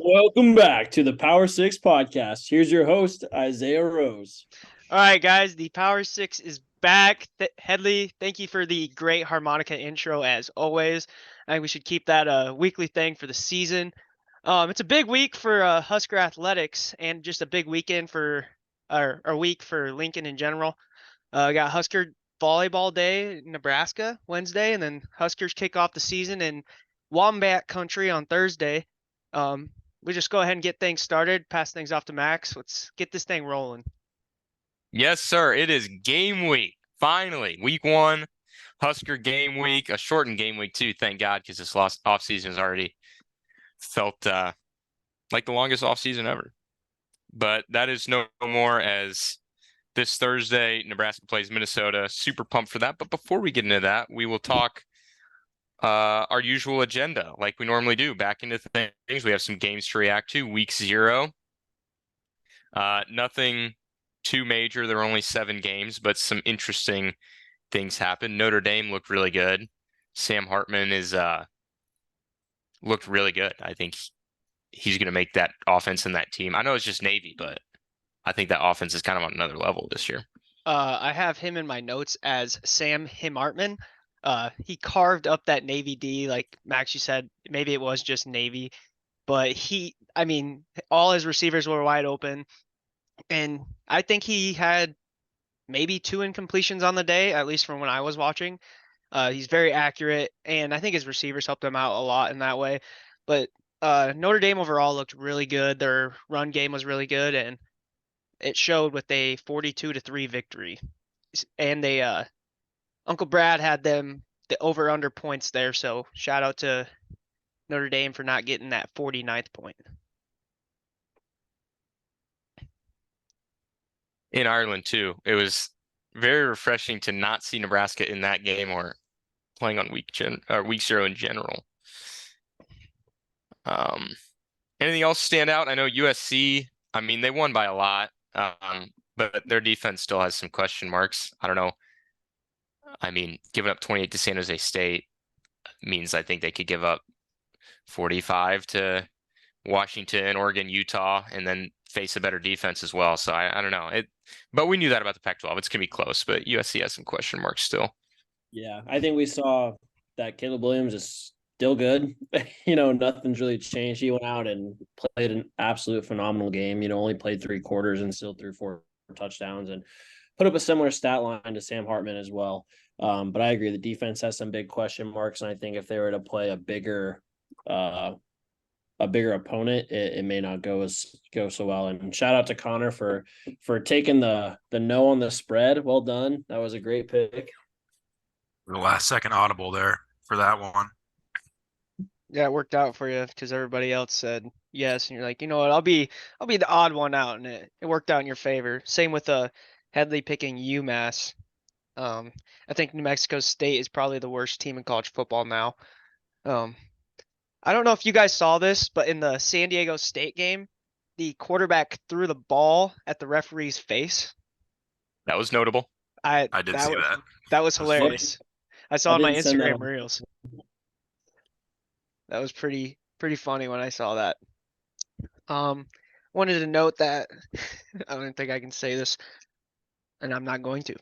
Welcome back to the Power Six podcast. Here's your host, Isaiah Rose. All right, guys, the Power Six is back. Headley, thank you for the great harmonica intro as always. I think we should keep that a weekly thing for the season. It's a big week for Husker athletics and just a big weekend for our week for Lincoln in general. We got Husker volleyball day in Nebraska Wednesday, and then Huskers kick off the season in Wombat country on Thursday. We just go ahead and get things started, pass things off to Max. Let's get this thing rolling. Yes, sir. It is game week. Finally, week one, Husker game week, a shortened game week too. Thank God, because this last offseason has already felt like the longest offseason ever. But that is no more, as this Thursday, Nebraska plays Minnesota. Super pumped for that. But before we get into that, we will talk our usual agenda like we normally do. Back into things. We have some games to react to. Week 0. Nothing too major. There were only 7 games, but some interesting things happened. Notre Dame looked really good. Sam Hartman is looked really good. I think he's going to make that offense in that team. I know it's just Navy, but I think that offense is kind of on another level this year. I have him in my notes as Sam Hartman. He carved up that Navy D, like Max, you said. Maybe it was just Navy, but all his receivers were wide open. And I think he had maybe 2 incompletions on the day, at least from when I was watching. He's very accurate, and I think his receivers helped him out a lot in that way. But Notre Dame overall looked really good. Their run game was really good, and it showed with a 42-3 victory. And Uncle Brad had them the over/under points there, so shout out to Notre Dame for not getting that 49th point. In Ireland too, it was very refreshing to not see Nebraska in that game or playing on week 0 in general. Anything else stand out? I know USC, they won by a lot, but their defense still has some question marks. I don't know. Giving up 28 to San Jose State means I think they could give up 45 to Washington, Oregon, Utah, and then face a better defense as well. So I don't know. But we knew that about the Pac-12. It's going to be close, but USC has some question marks still. Yeah, I think we saw that Caleb Williams is still good. Nothing's really changed. He went out and played an absolute phenomenal game. Only played 3 quarters and still threw 4 touchdowns and put up a similar stat line to Sam Hartman as well. But I agree, the defense has some big question marks, and I think if they were to play a bigger opponent, it may not go so well. And shout out to Connor for taking the no on the spread. Well done. That was a great pick. The last second audible there for that one. Yeah, it worked out for you because everybody else said yes, and you're like, you know what, I'll be the odd one out, and it worked out in your favor. Same with Headley picking UMass. I think New Mexico State is probably the worst team in college football now. I don't know if you guys saw this, but in the San Diego State game, the quarterback threw the ball at the referee's face. That was notable. I did see that. That was hilarious. I saw on my Instagram reels. That was pretty funny when I saw that. Wanted to note that I don't think I can say this, and I'm not going to.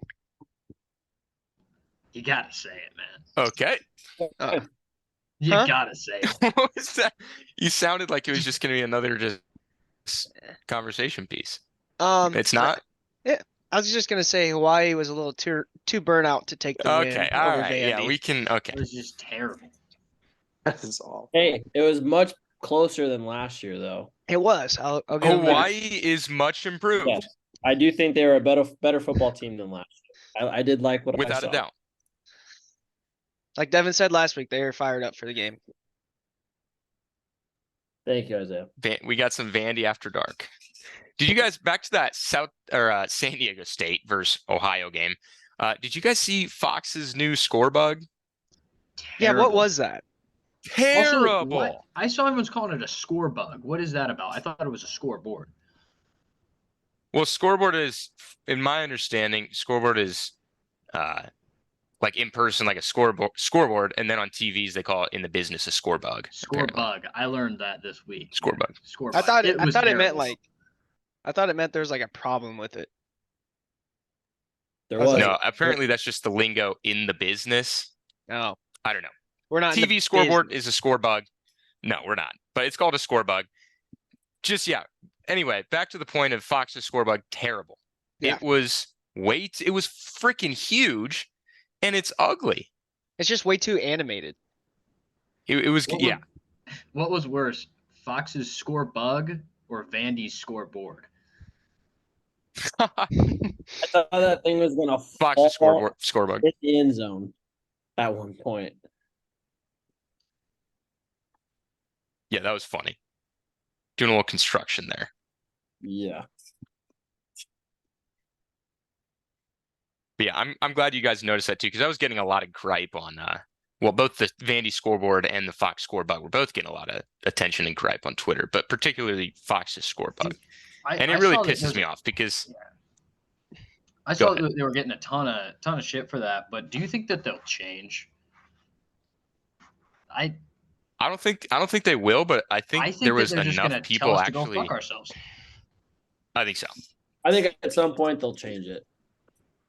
You gotta say it, man. Okay. You gotta say it. What was that? You sounded like it was just going to be another just conversation piece. It's not? Yeah. I was just going to say Hawaii was a little too burnout to take the win. Okay, all right. Vandy. Yeah, we can. Okay. It was just terrible. That is awful. Hey, it was much closer than last year, though. It was. I'll give Hawaii is much improved. Yes. I do think they were a better football team than last year. I did like what I saw. Without a doubt. Like Devin said last week, they were fired up for the game. Thank you, Isaiah. We got some Vandy after dark. Did you guys, back to that San Diego State versus Ohio game? Did you guys see Fox's new score bug? Yeah, what was that? Terrible. Also, I saw everyone's calling it a score bug. What is that about? I thought it was a scoreboard. Well, scoreboard is, in my understanding, scoreboard is like in person, like a scoreboard, and then on TVs they call it in the business a score bug. Score apparently. bug. I learned that this week. Score bug. Score I bug. thought it was meant terrible. like, I thought it meant there's like a problem with it. There I was was. like, No, apparently that's just the lingo in the business. No, I don't know. we're not in the TV scoreboard business. is a score bug. No, we're not. But it's called a score bug. Just yeah. Anyway, back to the point of Fox's score bug. Terrible. Yeah. It was it was freaking huge, and it's ugly. It's just way too animated. It was What yeah. What was worse, Fox's score bug or Vandy's scoreboard? I thought that thing was gonna Fox's fall score bug. in the end zone at one point. Yeah, that was funny. Doing a little construction there. Yeah. But yeah, I'm glad you guys noticed that too, because I was getting a lot of gripe on well, both the Vandy scoreboard and the Fox score bug were both getting a lot of attention and gripe on Twitter, but particularly Fox's score bug. And it really pisses me off because I saw that they were getting a ton of shit for that, but do you think that they'll change? I don't think they will, but I think there was they're just enough gonna people tell us actually. to go fuck ourselves. I think so. I think at some point they'll change it.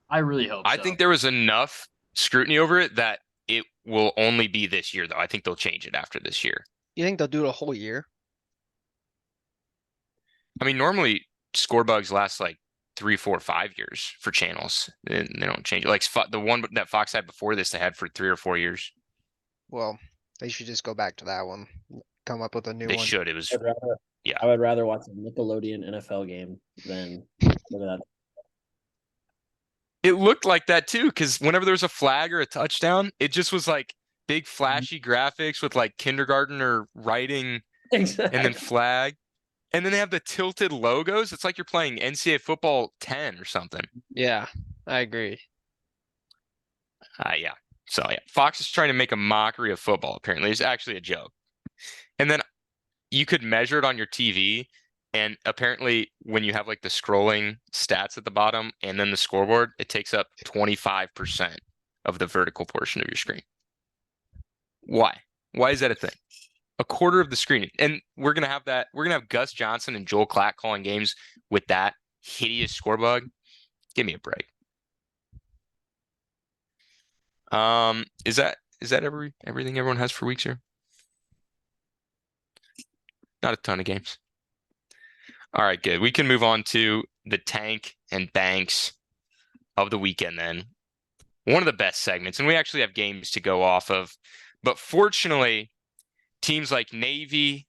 I really hope I so. think there was enough scrutiny over it that it will only be this year, though. I think they'll change it after this year. You think they'll do it a whole year? I mean, normally score bugs last like 3, 4, 5 years for channels, and they don't change it. Like the one that Fox had before this, they had for 3 or 4 years. Well, they should just go back to that one. Come up with a new They one. should. It was yeah. I would rather watch a Nickelodeon NFL game than look at that. It looked like that too, because whenever there was a flag or a touchdown, it just was like big flashy graphics with like kindergartner writing Exactly. and then flag. And then they have the tilted logos. It's like you're playing NCAA football 10 or something. Yeah, I agree. Yeah. So yeah, Fox is trying to make a mockery of football. Apparently, it's actually a joke. And then you could measure it on your TV. And apparently, when you have like the scrolling stats at the bottom and then the scoreboard, it takes up 25% of the vertical portion of your screen. Why? Why is that a thing? A quarter of the screen. And we're gonna have that. We're gonna have Gus Johnson and Joel Klatt calling games with that hideous score bug. Give me a break. Is that everything everyone has for weeks here? Not a ton of games. All right, good. We can move on to the tank and banks of the weekend then. One of the best segments, and we actually have games to go off of. But fortunately, teams like Navy,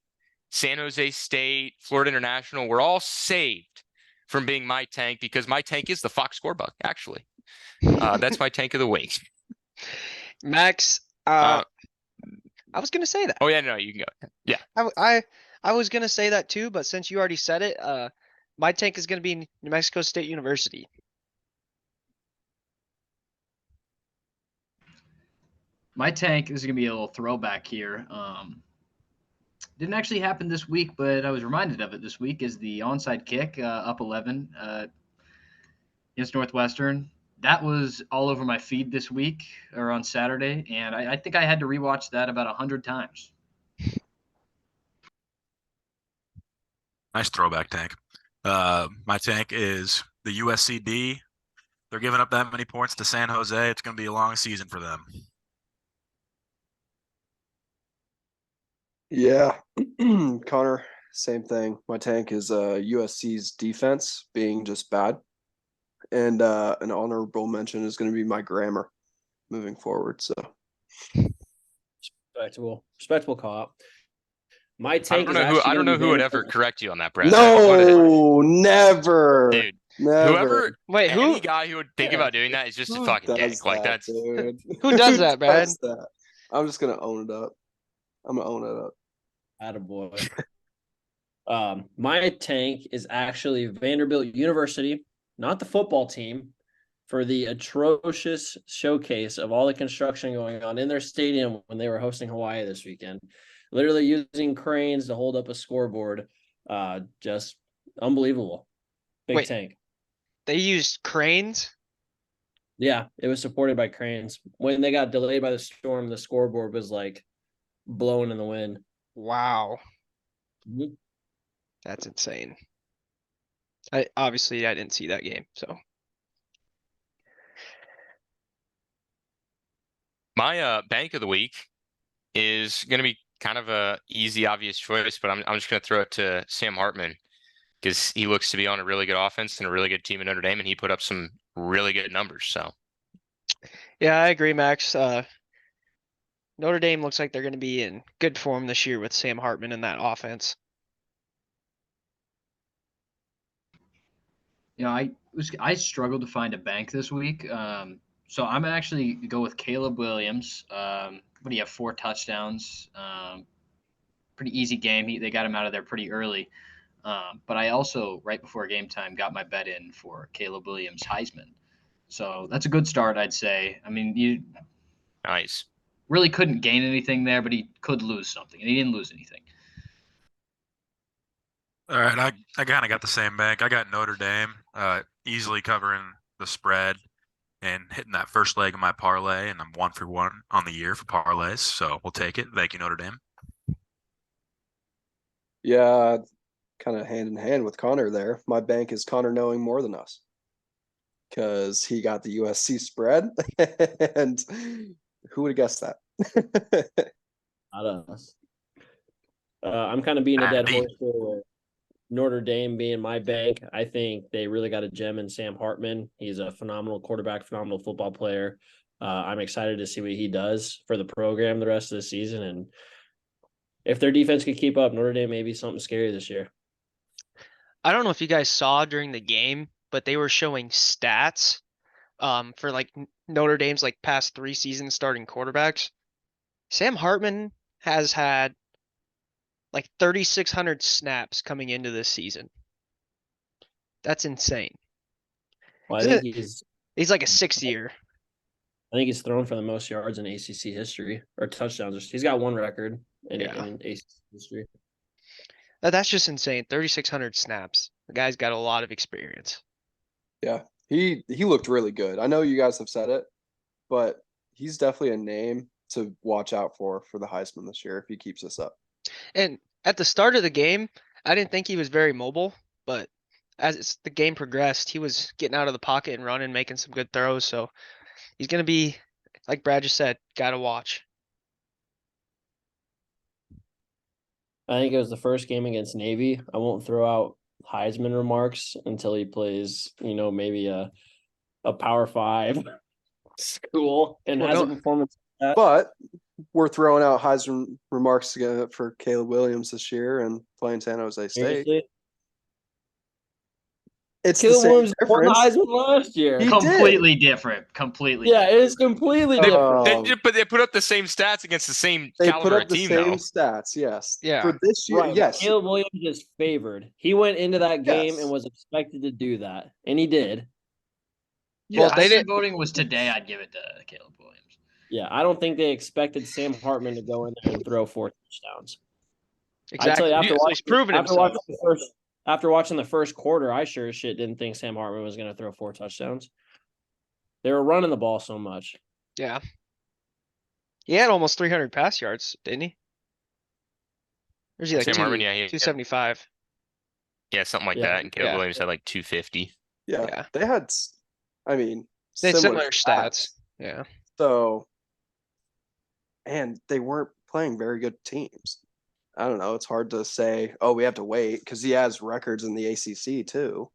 San Jose State, Florida International were all saved from being my tank because my tank is the Fox score bug, actually. That's my tank of the week. Max, I was gonna say that. Oh, yeah, no, you can go. Yeah. I was gonna say that too, but since you already said it, my tank is gonna be New Mexico State University. My tank is gonna be a little throwback here. Didn't actually happen this week, but I was reminded of it this week. Is the onside kick up 11 against Northwestern? That was all over my feed this week or on Saturday, and I think I had to rewatch that about 100 times. Nice throwback tank. My tank is the USCD. They're giving up that many points to San Jose. It's going to be a long season for them. Yeah, Connor, same thing. My tank is USC's defense being just bad. And an honorable mention is going to be my grammar moving forward. So respectable call. My tank. I don't know who would ever correct you on that, Brad. No, never, dude. never. Wait, who? Any guy who would think about doing that is just a fucking dick. Like that's dude? Who does that, Brad? Does that? I'm just gonna own it up. I'm gonna own it up. Attaboy. My tank is actually Vanderbilt University, not the football team, for the atrocious showcase of all the construction going on in their stadium when they were hosting Hawaii this weekend. Literally using cranes to hold up a scoreboard. Just unbelievable. Big Wait. tank. They used cranes? Yeah, it was supported by cranes. When they got delayed by the storm, the scoreboard was like blowing in the wind. Wow, Mhm. that's insane. I didn't see that game, so My bank of the week is going to be kind of a easy, obvious choice, but I'm just going to throw it to Sam Hartman because he looks to be on a really good offense and a really good team in Notre Dame, and he put up some really good numbers. So yeah, I agree, Max. Notre Dame looks like they're going to be in good form this year with Sam Hartman in that offense. I struggled to find a bank this week. So I'm actually go with Caleb Williams. What do you have? 4 touchdowns. Pretty easy game. They got him out of there pretty early. But I also, right before game time, got my bet in for Caleb Williams Heisman. So that's a good start, I'd say. I mean, you nice. really couldn't gain anything there, but he could lose something, and he didn't lose anything. All right, I kind of got the same bank. I got Notre Dame easily covering the spread and hitting that first leg of my parlay, and I'm 1 for 1 on the year for parlays, so we'll take it. Thank you, Notre Dame. Yeah, kind of hand in hand with Connor there. My bank is Connor knowing more than us because he got the USC spread, and who would have guessed that? Not us. I'm kind of being a dead Andy. horse here with Notre Dame being my bank. I think they really got a gem in Sam Hartman. He's a phenomenal quarterback, phenomenal football player. I'm excited to see what he does for the program the rest of the season. And if their defense could keep up, Notre Dame may be something scary this year. I don't know if you guys saw during the game, but they were showing stats for like Notre Dame's like past 3 seasons starting quarterbacks. Sam Hartman has had like 3,600 snaps coming into this season. That's insane. Well, Isn't it? he's He's like a 6th year. I think he's thrown for the most yards in ACC history or touchdowns. He's got one record in ACC history. That's just insane. 3,600 snaps. The guy's got a lot of experience. Yeah, he looked really good. I know you guys have said it, but he's definitely a name to watch out for the Heisman this year if he keeps this up. And at the start of the game, I didn't think he was very mobile, but as the game progressed, he was getting out of the pocket and running, making some good throws. So he's going to be, like Brad just said, got to watch. I think it was the first game against Navy. I won't throw out Heisman remarks until he plays, maybe a Power 5 school and Well, has a don't- performance like that. But we're throwing out Heisman remarks for Caleb Williams this year and playing San Jose State. Seriously? It's the Caleb same Williams won the difference. Heisman last year. He Completely different. Completely. Yeah, it is completely different. But they put up the same stats against the same They put caliber up of the team, same though. stats, yes. Yeah. For this year, Right, yes. Caleb Williams is favored. He went into that game Yes. and was expected to do that, and he did. Well, they Heisman didn't. voting was today. I'd give it to Caleb Williams. Yeah, I don't think they expected Sam Hartman to go in there and throw 4 touchdowns. Exactly. I tell you, So he's proven himself. After watching the first quarter, I sure as shit didn't think Sam Hartman was going to throw 4 touchdowns. They were running the ball so much. Yeah. He had almost 300 pass yards, didn't he? Or is he like Sam Hartman, yeah, 275? Yeah, something like Yeah. that. And Caleb Yeah. Williams had like 250. Yeah. They had, They had similar stats. Yeah. So, and they weren't playing very good teams. I don't know. It's hard to say, oh, we have to wait because he has records in the ACC too.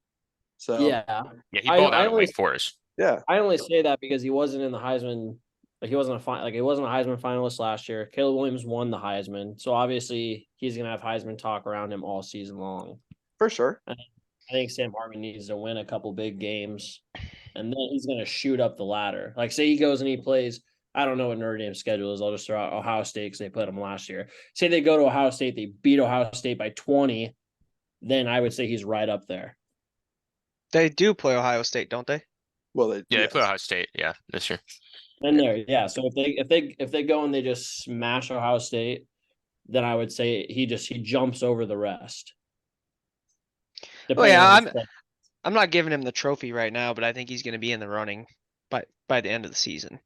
So, Yeah. Yeah, he balled out at only- Wake Forest. yeah. I only say that because he wasn't in the Heisman. Like he wasn't a Heisman finalist last year. Caleb Williams won the Heisman, so obviously he's gonna have Heisman talk around him all season long. For sure. I think Sam Hartman needs to win a couple big games, and then he's gonna shoot up the ladder. Like say he goes and he plays. I don't know what Notre Dame's schedule is. I'll just throw out Ohio State because they played them last year. Say they go to Ohio State, they beat Ohio State by 20, then I would say he's right up there. They do play Ohio State, don't they? Well, They yes. play Ohio State, this year. And there, so if they go and they just smash Ohio State, then I would say he jumps over the rest. Oh yeah, I'm not giving him the trophy right now, but I think he's going to be in the running by the end of the season.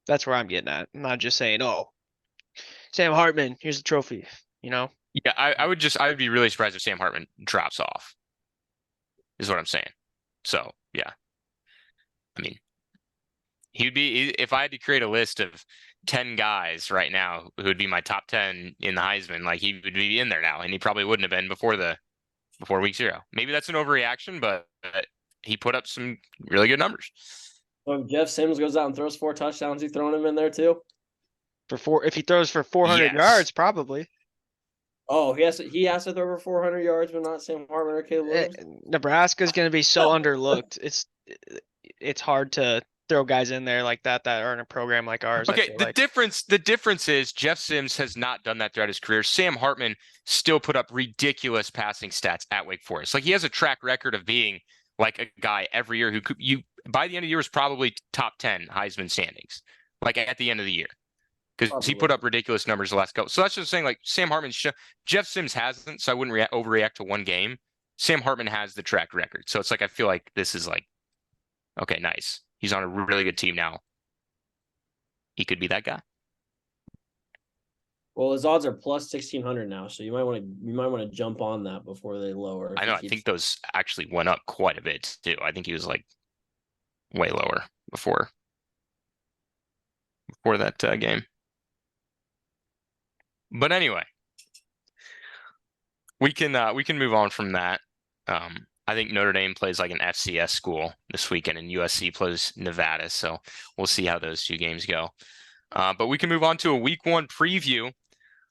That's where I'm getting at. I'm not just saying, oh, Sam Hartman, here's the trophy, you know? Yeah, I would be really surprised if Sam Hartman drops off, is what I'm saying. So, yeah. I mean, if I had to create a list of 10 guys right now who would be my top 10 in the Heisman, like he would be in there now, and he probably wouldn't have been before week 0. Maybe that's an overreaction, but he put up some really good numbers. So if Jeff Sims goes out and throws 4 touchdowns, you throwing him in there too? If he throws for 400 Yes. yards, probably. Oh, he has to throw for 400 yards, but not Sam Hartman or Caleb Williams. Nebraska's going to be so underlooked. It's hard to throw guys in there like that are in a program like ours. Okay, the difference is Jeff Sims has not done that throughout his career. Sam Hartman still put up ridiculous passing stats at Wake Forest. Like he has a track record of being like a guy every year who by the end of the year was probably top 10 Heisman standings. Like at the end of the year. Because he put up ridiculous numbers the last couple. So that's just saying, like, Sam Hartman, Jeff Sims hasn't, so I wouldn't overreact to one game. Sam Hartman has the track record. So it's like, I feel like this is like, okay, nice. He's on a really good team now. He could be that guy. Well, his odds are plus 1,600 now, so you might want to jump on that before they lower. I know. I think those actually went up quite a bit too. I think he was like way lower before that game. But anyway, we can move on from that. I think Notre Dame plays like an FCS school this weekend, and USC plays Nevada. So we'll see how those 2 games go. But we can move on to a week 1 preview.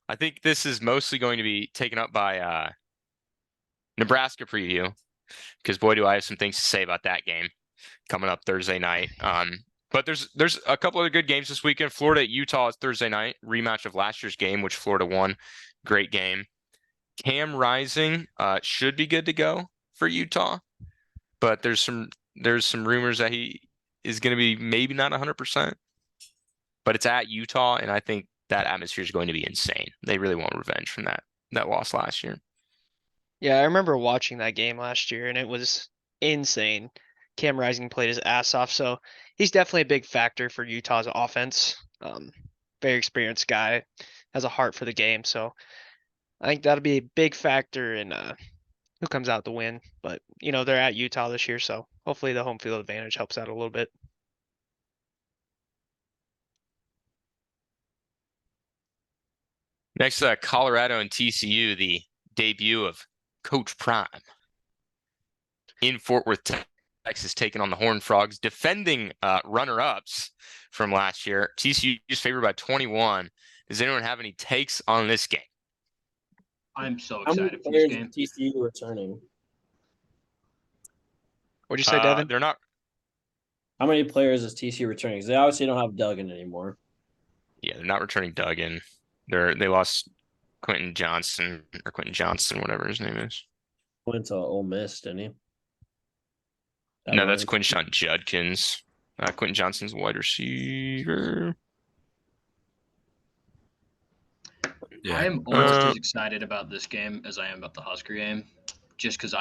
I think this is mostly going to be taken up by Nebraska preview, because boy, do I have some things to say about that game coming up Thursday night. But there's a couple other good games this weekend. Florida at Utah is Thursday night, rematch of last year's game, which Florida won. Great game. Cam Rising should be good to go for Utah, but there's some rumors that he is going to be maybe not 100%. But it's at Utah, and I think that atmosphere is going to be insane. They really want revenge from that loss last year. Yeah, I remember watching that game last year, and it was insane. Cam Rising played his ass off, so he's definitely a big factor for Utah's offense. Very experienced guy, has a heart for the game, so I think that'll be a big factor in who comes out to win. But they're at Utah this year, so hopefully the home field advantage helps out a little bit. Next, Colorado and TCU, the debut of Coach Prime in Fort Worth, Texas, taking on the Horned Frogs, defending runner-ups from last year. TCU is favored by 21. Does anyone have any takes on this game? I'm so How many excited for this players game. is TCU returning? What'd you say, Devin? They're not. How many players is TCU returning? Because they obviously don't have Duggan anymore. Yeah, they're not returning Duggan. They lost Quentin Johnson, whatever his name is. Went to Ole Miss, didn't he? No, that's Quinshon Judkins. Quentin Johnson's wide receiver. I am almost as excited about this game as I am about the Husker game, just because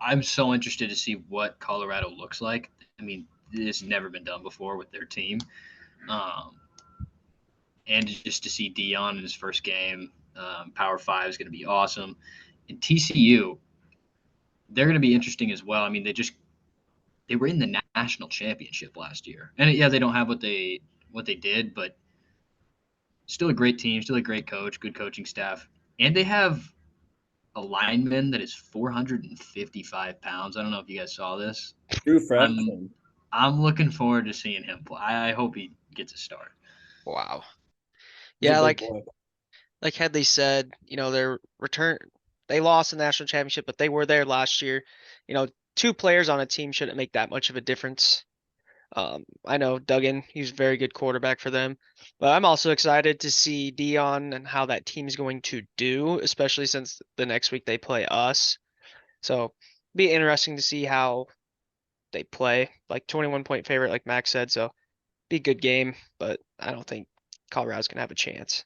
I'm so interested to see what Colorado looks like. I mean, this has never been done before with their team. And just to see Dion in his first game, Power 5 is going to be awesome. And TCU, they're going to be interesting as well. I mean, they were in the national championship last year, and yeah, they don't have what they did, but still a great team, still a great coach, good coaching staff, and they have a lineman that is 455 pounds. I don't know if you guys saw this. True freshman. I'm looking forward to seeing him play. I hope he gets a start. Wow. He's a Yeah, big boy. like Headley said, they lost the national championship, but they were there last year. 2 players on a team shouldn't make that much of a difference. I know Duggan, he's a very good quarterback for them, but I'm also excited to see Dion and how that team's going to do, especially since the next week they play us. So be interesting to see how they play. Like 21-point favorite, like Max said, so be a good game, but I don't think Colorado's gonna have a chance.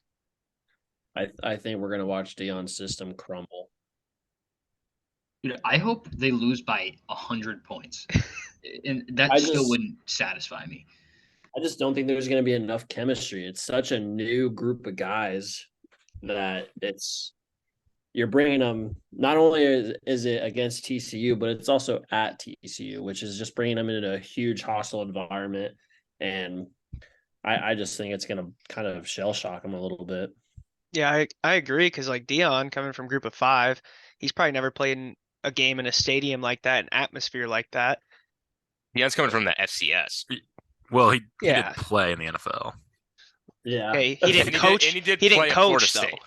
I think we're gonna watch Dion's system crumble. Dude, I hope they lose by 100 points. and that I still just wouldn't satisfy me. I just don't think there's going to be enough chemistry. It's such a new group of guys that you're bringing them. Not only is it against TCU, but it's also at TCU, which is just bringing them into a huge hostile environment. And I just think it's going to kind of shell shock them a little bit. Yeah, I agree because like Dion coming from Group of 5, he's probably never played in a game in a stadium like that, an atmosphere like that. Dion's coming from the FCS. Well, he Yeah. did play in the NFL. Yeah. Okay, he didn't coach. And he did He didn't play at Florida coach though. State.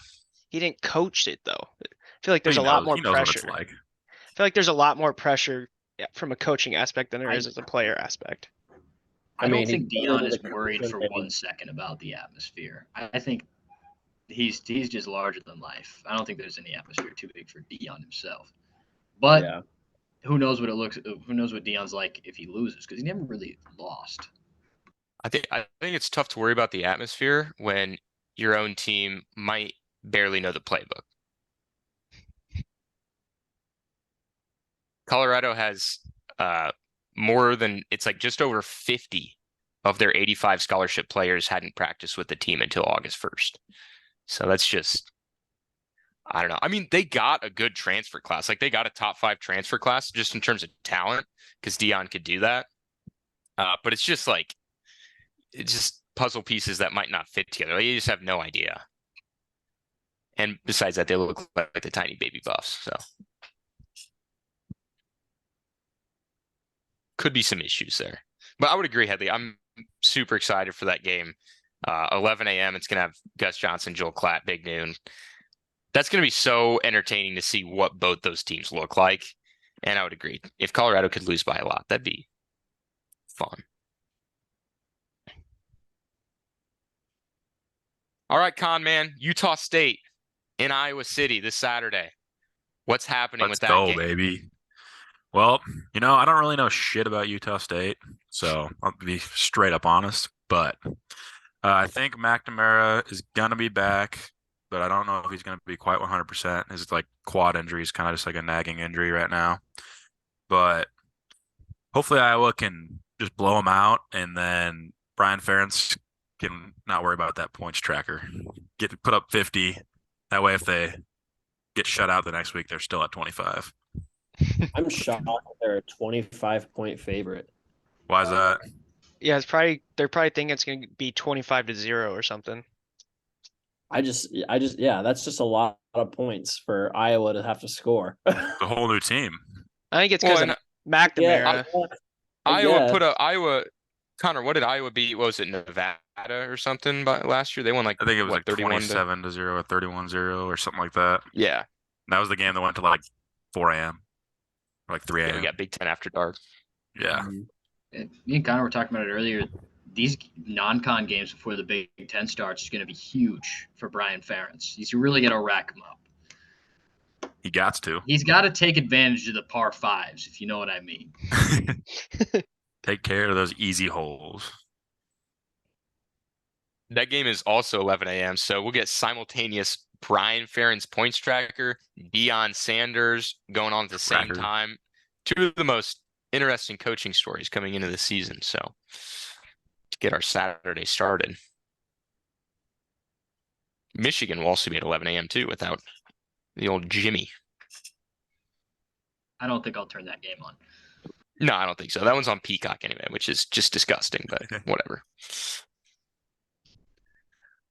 He didn't coach it though. I feel like there's He a lot knows- more he knows what pressure. it's like. I feel like there's a lot more pressure from a coaching aspect than there I- is as a player aspect. I don't mean, think he- Dion is worried the- for 1 second about the atmosphere. I think he's just larger than life. I don't think there's any atmosphere too big for Dion himself. But Yeah. who knows who knows what Dion's like if he loses, because he never really lost. I think it's tough to worry about the atmosphere when your own team might barely know the playbook. Colorado has more than it's like just over 50 of their 85 scholarship players hadn't practiced with the team until August 1st. So that's just, I don't know. I mean, they got a good transfer class. Like they got a top 5 transfer class just in terms of talent because Dion could do that. But it's just like, it's just puzzle pieces that might not fit together. Like, you just have no idea. And besides that, they look like the tiny baby buffs. So could be some issues there. But I would agree, Headley. I'm super excited for that game. 11 a.m. It's going to have Gus Johnson, Joel Klatt, big noon. That's going to be so entertaining to see what both those teams look like. And I would agree. If Colorado could lose by a lot, that'd be fun. All right, Con man, Utah State in Iowa City this Saturday. What's happening Let's with that go, game? baby. Well, I don't really know shit about Utah State, so I'll be straight up honest. But I think McNamara is gonna be back, but I don't know if he's gonna be quite 100%. His like quad injury is kind of just like a nagging injury right now. But hopefully Iowa can just blow him out, and then Brian Ferentz can not worry about that points tracker. Put up 50. That way, if they get shut out the next week, they're still at 25. I'm shocked that they're a 25-point favorite. Why is that? Yeah, they're probably thinking it's going to be 25-0 or something. Yeah, that's just a lot of points for Iowa to have to score. The whole new team. I think it's because Well, of McNamara. Iowa, Connor, what did Iowa beat? What was it, Nevada or something last year? They won like, I think it was what, like 31 27-0 or 31-0 or something like that. Yeah. And that was the game that went to like 4 a.m. or like 3 Yeah, a.m. we got Big Ten after dark. Yeah. Me and Connor were talking about it earlier. These non-con games before the Big Ten starts is going to be huge for Brian Ferentz. He's really going to rack them up. He got to. He's got to take advantage of the par fives, if you know what I mean. Take care of those easy holes. That game is also 11 a.m. So we'll get simultaneous Brian Ferentz points tracker, Deion Sanders going on at the same Tracker. time. Two of the most interesting coaching stories coming into the season. So to get our Saturday started. Michigan will also be at 11 a.m. too without the old Jimmy. I don't think I'll turn that game on. No, I don't think so. That one's on Peacock anyway, which is just disgusting, but whatever.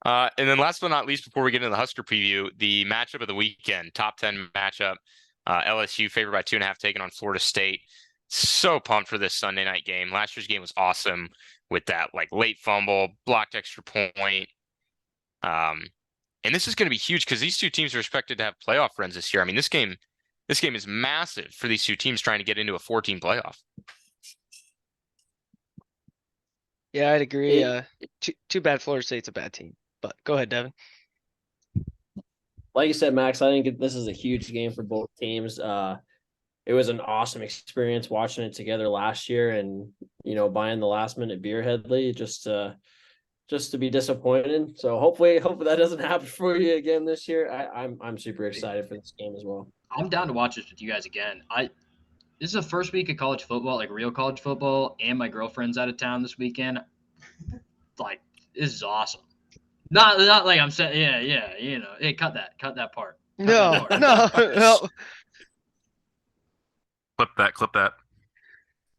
And then last but not least, before we get into the Husker preview, the matchup of the weekend, top 10 matchup, LSU favored by 2.5 taking on Florida State. So pumped for this Sunday night game. Last year's game was awesome with that like late fumble, blocked extra point. And this is going to be huge because these two teams are expected to have playoff runs this year. I mean, this game is massive for these two teams trying to get into a 14 playoff. Yeah, I'd agree. Too bad Florida State's a bad team. But go ahead, Devin. Like you said, Max, I think this is a huge game for both teams. It was an awesome experience watching it together last year, and buying the last minute beer, Headley, just to be disappointed. So hopefully that doesn't happen for you again this year. I'm super excited for this game as well. I'm down to watch this with you guys again. This is the first week of college football, like real college football, and my girlfriend's out of town this weekend. Like, this is awesome. Not like I'm saying, yeah, Hey, cut that part. Cut No, that part. no. Clip that.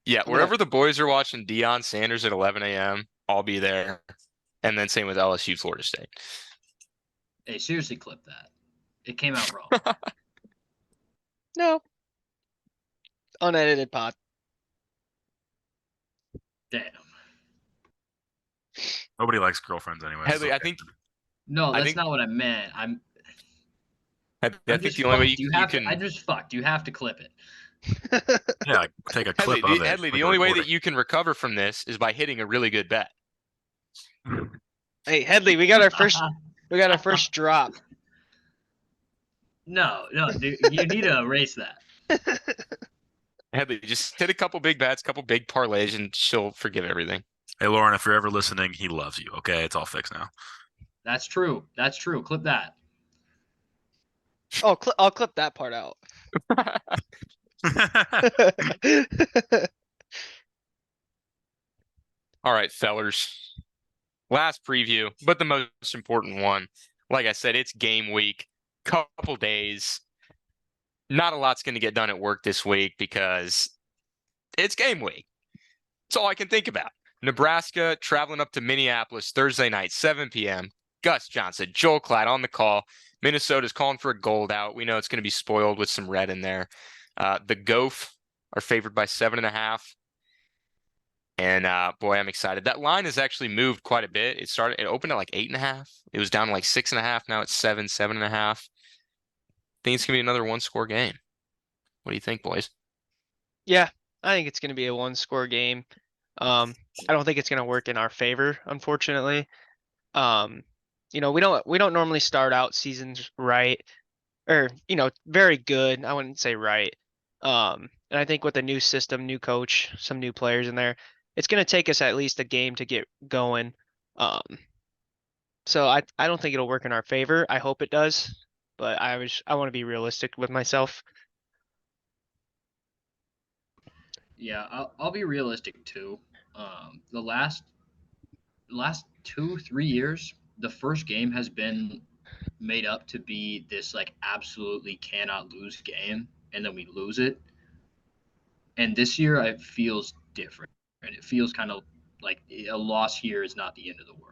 Yeah, wherever the boys are watching Deion Sanders at 11 a.m., I'll be there. And then same with LSU, Florida State. Hey, seriously, clip that. It came out wrong. No. Unedited pod. Damn. Nobody likes girlfriends anyway. Headley, I think No, that's think- not what I meant. I I'm think just the only way fucked. you can I just fucked. You have to clip it. Yeah, like, take a clip Headley, of it. Headley, like the a only way that recording. you can recover from this is by hitting a really good bet. Hey, Headley, we got our first drop. No, dude, you need to erase that. Headley, just hit a couple big bets, couple big parlays, and she'll forgive everything. Hey, Lauren, if you're ever listening, he loves you. Okay, it's all fixed now. That's true. Clip that. Oh, I'll clip that part out. All right, fellers. Last preview, but the most important one. Like I said, it's game week. Couple days. Not a lot's going to get done at work this week because it's game week. That's all I can think about. Nebraska traveling up to Minneapolis Thursday night, 7 p.m. Gus Johnson, Joel Klatt on the call. Minnesota's calling for a gold out. We know it's going to be spoiled with some red in there. The Goph are favored by 7.5. And boy, I'm excited. That line has actually moved quite a bit. It opened at like 8.5. It was down to like 6.5. Now it's 7.5. Think it's gonna be another one-score game. What do you think, boys? Yeah, I think it's gonna be a one-score game. I don't think it's gonna work in our favor, unfortunately. We don't normally start out seasons right, or very good. I wouldn't say right. And I think with the new system, new coach, some new players in there, it's gonna take us at least a game to get going. So I don't think it'll work in our favor. I hope it does, but I want to be realistic with myself. Yeah, I'll be realistic too. The last 2-3 years, the first game has been made up to be this like absolutely cannot lose game, and then we lose it. And this year, it feels different, and it feels kind of like a loss here is not the end of the world.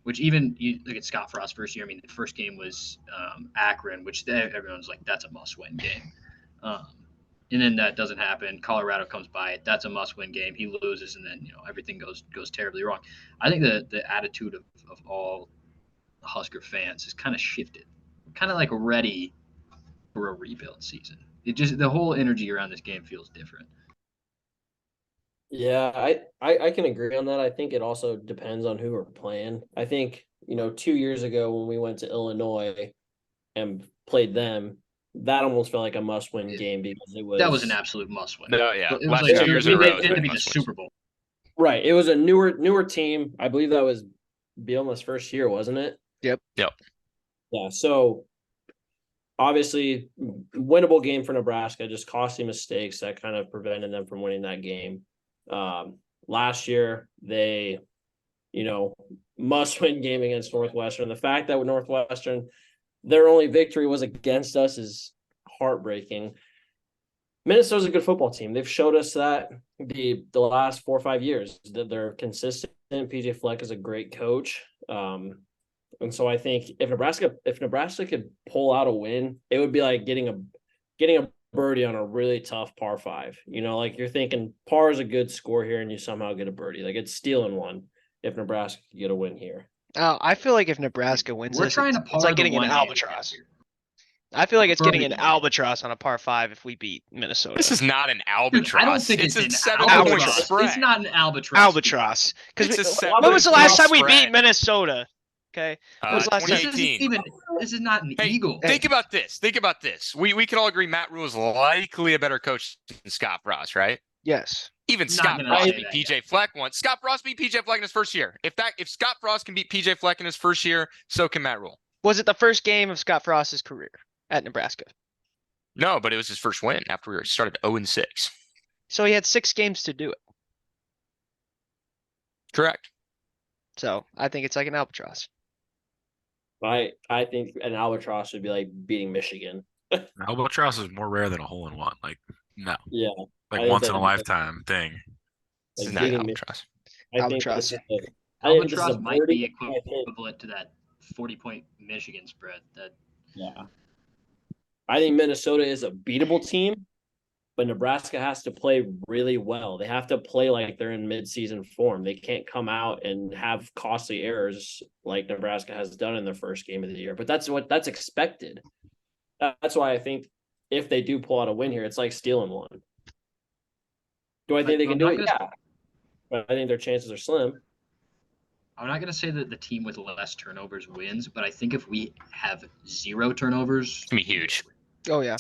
Which even you look at Scott Frost's first year. I mean, the first game was Akron, which everyone's like, that's a must-win game. And then that doesn't happen. Colorado comes by it. That's a must-win game. He loses, and then everything goes terribly wrong. I think the attitude of all Husker fans has kind of shifted. We're kind of like ready for a rebuild season. The whole energy around this game feels different. Yeah, I can agree on that. I think it also depends on who we're playing. I think, 2 years ago when we went to Illinois and played them, that almost felt like a must-win game because that was an absolute must-win. No, yeah. It was Last like 2 years in a row, it's it had to been be the must-wins. Super Bowl. right. It was a newer team. I believe that was Bielema's first year, wasn't it? Yep. Yeah. So obviously, winnable game for Nebraska, just costly mistakes that kind of prevented them from winning that game. Last year, they, must-win game against Northwestern. The fact that with Northwestern, their only victory was against us is heartbreaking. Minnesota's a good football team. They've showed us that the last 4 or 5 years that they're consistent. PJ Fleck is a great coach. And so I think if Nebraska could pull out a win, it would be like getting a birdie on a really tough par 5. Like you're thinking par is a good score here and you somehow get a birdie. Like it's stealing one if Nebraska could get a win here. Oh, I feel like if Nebraska wins We're this, trying to it's like getting an one albatross. handicap I feel like it's getting an Birdie. albatross on a par 5 if we beat Minnesota. This is not an here. albatross. I don't think it's it's a an 7-point albatross. spread. It's not an albatross. albatross. It's a Because 7-point when was the last time we spread. beat Minnesota? Okay. When was the last time? 2018. This is not an Hey, eagle. Think about this. We can all agree Matt Rhule is likely a better coach than Scott Frost, right? Yes. Even Not Scott gonna Frost say beat that, PJ Fleck once. Scott Frost beat PJ Fleck in his first year. If Scott Frost can beat PJ Fleck in his first year, so can Matt Rhule. Was it the first game of Scott Frost's career at Nebraska? No, but it was his first win after we started 0-6. So he had 6 games to do it. Correct. So I think it's like an albatross. I think an albatross would be like beating Michigan. Albatross is more rare than a hole in one. Like, no, Yeah, like I think once in a that- lifetime thing. This is like not an beating Michigan. albatross. I think Albatross. I think this is Albatross a might be birdie. I think- equivalent to that 40-point Michigan spread. That Yeah. I think Minnesota is a beatable team, but Nebraska has to play really well. They have to play like they're in midseason form. They can't come out and have costly errors like Nebraska has done in their first game of the year. But that's expected. That's why I think if they do pull out a win here, it's like stealing one. Do I think they can do it? Yeah. But I think their chances are slim. I'm not going to say that the team with less turnovers wins, but I think if we have 0 turnovers, It's gonna be huge. Oh yeah.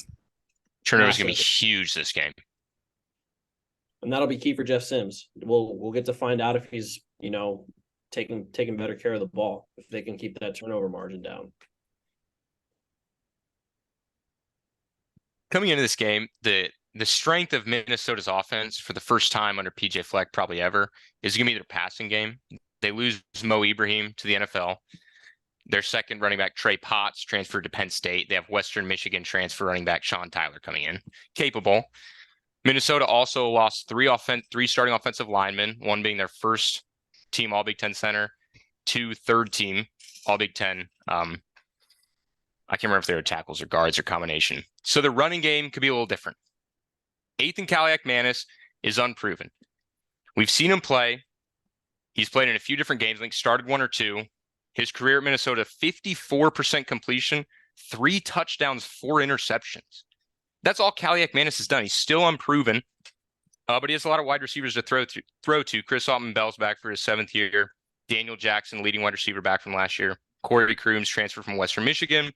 Turnover's gonna be Massive. huge this game. And that'll be key for Jeff Sims. We'll get to find out if he's, taking better care of the ball, if they can keep that turnover margin down. Coming into this game, the strength of Minnesota's offense for the first time under PJ Fleck, probably ever, is gonna be their passing game. They lose Mo Ibrahim to the NFL. Their second running back, Trey Potts, transferred to Penn State. They have Western Michigan transfer running back Sean Tyler coming in, capable. Minnesota also lost three starting offensive linemen, one being their first team All Big Ten center, 2 third-team All Big Ten. I can't remember if they were tackles or guards or combination. So the running game could be a little different. Ethan Kaliak-Manis is unproven. We've seen him play. He's played in a few different games. I think started 1 or 2. His career at Minnesota, 54% completion, 3 touchdowns, 4 interceptions. That's all Kaliak-Manis has done. He's still unproven, but he has a lot of wide receivers to throw to. Chris Altman-Bell's back for his 7th year. Daniel Jackson, leading wide receiver, back from last year. Corey Crooms, transferred from Western Michigan.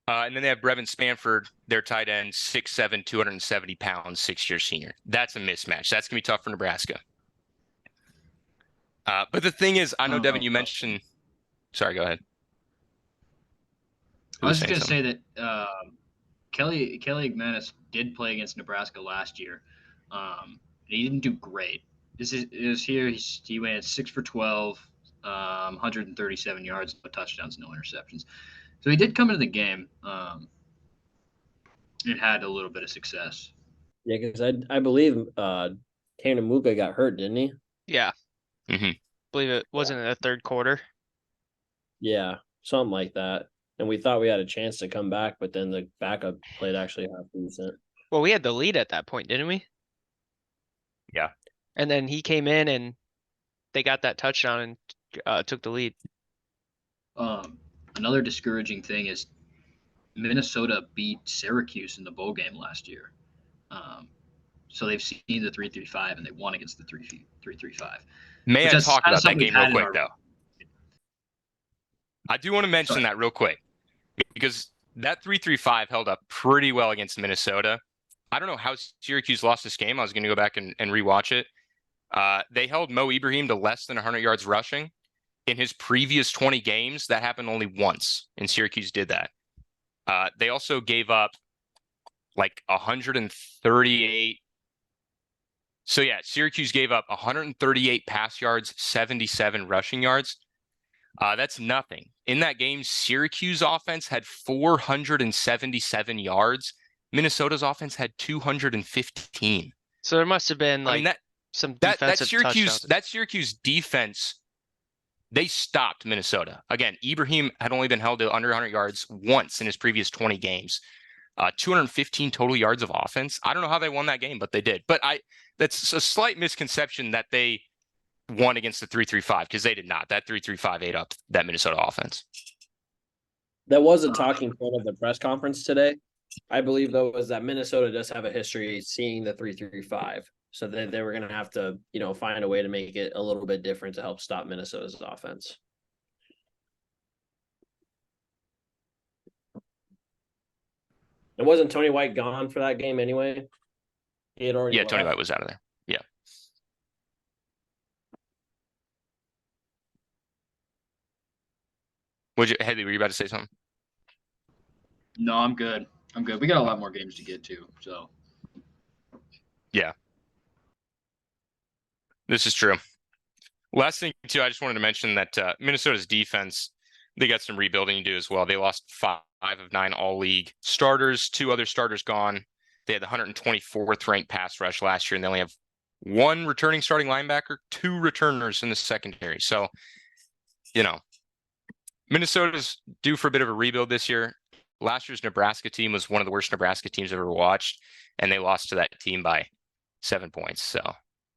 And then they have Brevin Spanford, their tight end, 6'7", 270 pounds, 6-year senior. That's a mismatch. That's going to be tough for Nebraska. But the thing is, I know, Devin, you mentioned... Sorry, go ahead. I was just going to say that Kaliak-Manis did play against Nebraska last year. He didn't do great. He went 6 for 12, 137 yards, no touchdowns, no interceptions. So he did come into the game and had a little bit of success. Yeah, because I believe Kanamuka got hurt, didn't he? Yeah. Mm-hmm. Believe it wasn't in the third quarter. Yeah, something like that. And we thought we had a chance to come back, but then the backup played actually half decent. Well, we had the lead at that point, didn't we? Yeah. And then he came in and they got that touchdown and took the lead. Another discouraging thing is Minnesota beat Syracuse in the bowl game last year. So they've seen the 3-3-5 and they won against the 3-3-5. May I talk about that game real quick, though? I do want to mention that real quick because that 3-3-5 held up pretty well against Minnesota. I don't know how Syracuse lost this game. I was going to go back and rewatch it. They held Mo Ibrahim to less than 100 yards rushing. In his previous 20 games, that happened only once, and Syracuse did that. They also gave up like 138. So yeah, Syracuse gave up 138 pass yards, 77 rushing yards. That's nothing. In that game, Syracuse offense had 477 yards. Minnesota's offense had 215. So there must have been some defensive touchdowns. That Syracuse defense, they stopped Minnesota. Again, Ibrahim had only been held to under 100 yards once in his previous 20 games. 215 total yards of offense. I don't know how they won that game, but they did. But that's a slight misconception that they won against the 3-3-5 because they did not. That 3-3-5 ate up that Minnesota offense. That was a talking point of the press conference today. I believe, though, was that Minnesota does have a history seeing the 3-3-5. So they were going to have to, find a way to make it a little bit different to help stop Minnesota's offense. And wasn't Tony White gone for that game anyway? He had already left. Tony White was out of there. Yeah. Headley, were you about to say something? No, I'm good. I'm good. We got a lot more games to get to, so. This is true. Last thing, too, I just wanted to mention that Minnesota's defense, they got some rebuilding to do as well. They lost 5 of 9 all-league starters, 2 other starters gone. They had the 124th ranked pass rush last year, and they only have 1 returning starting linebacker, 2 returners in the secondary. So, Minnesota's due for a bit of a rebuild this year. Last year's Nebraska team was one of the worst Nebraska teams I've ever watched, and they lost to that team by 7 points. So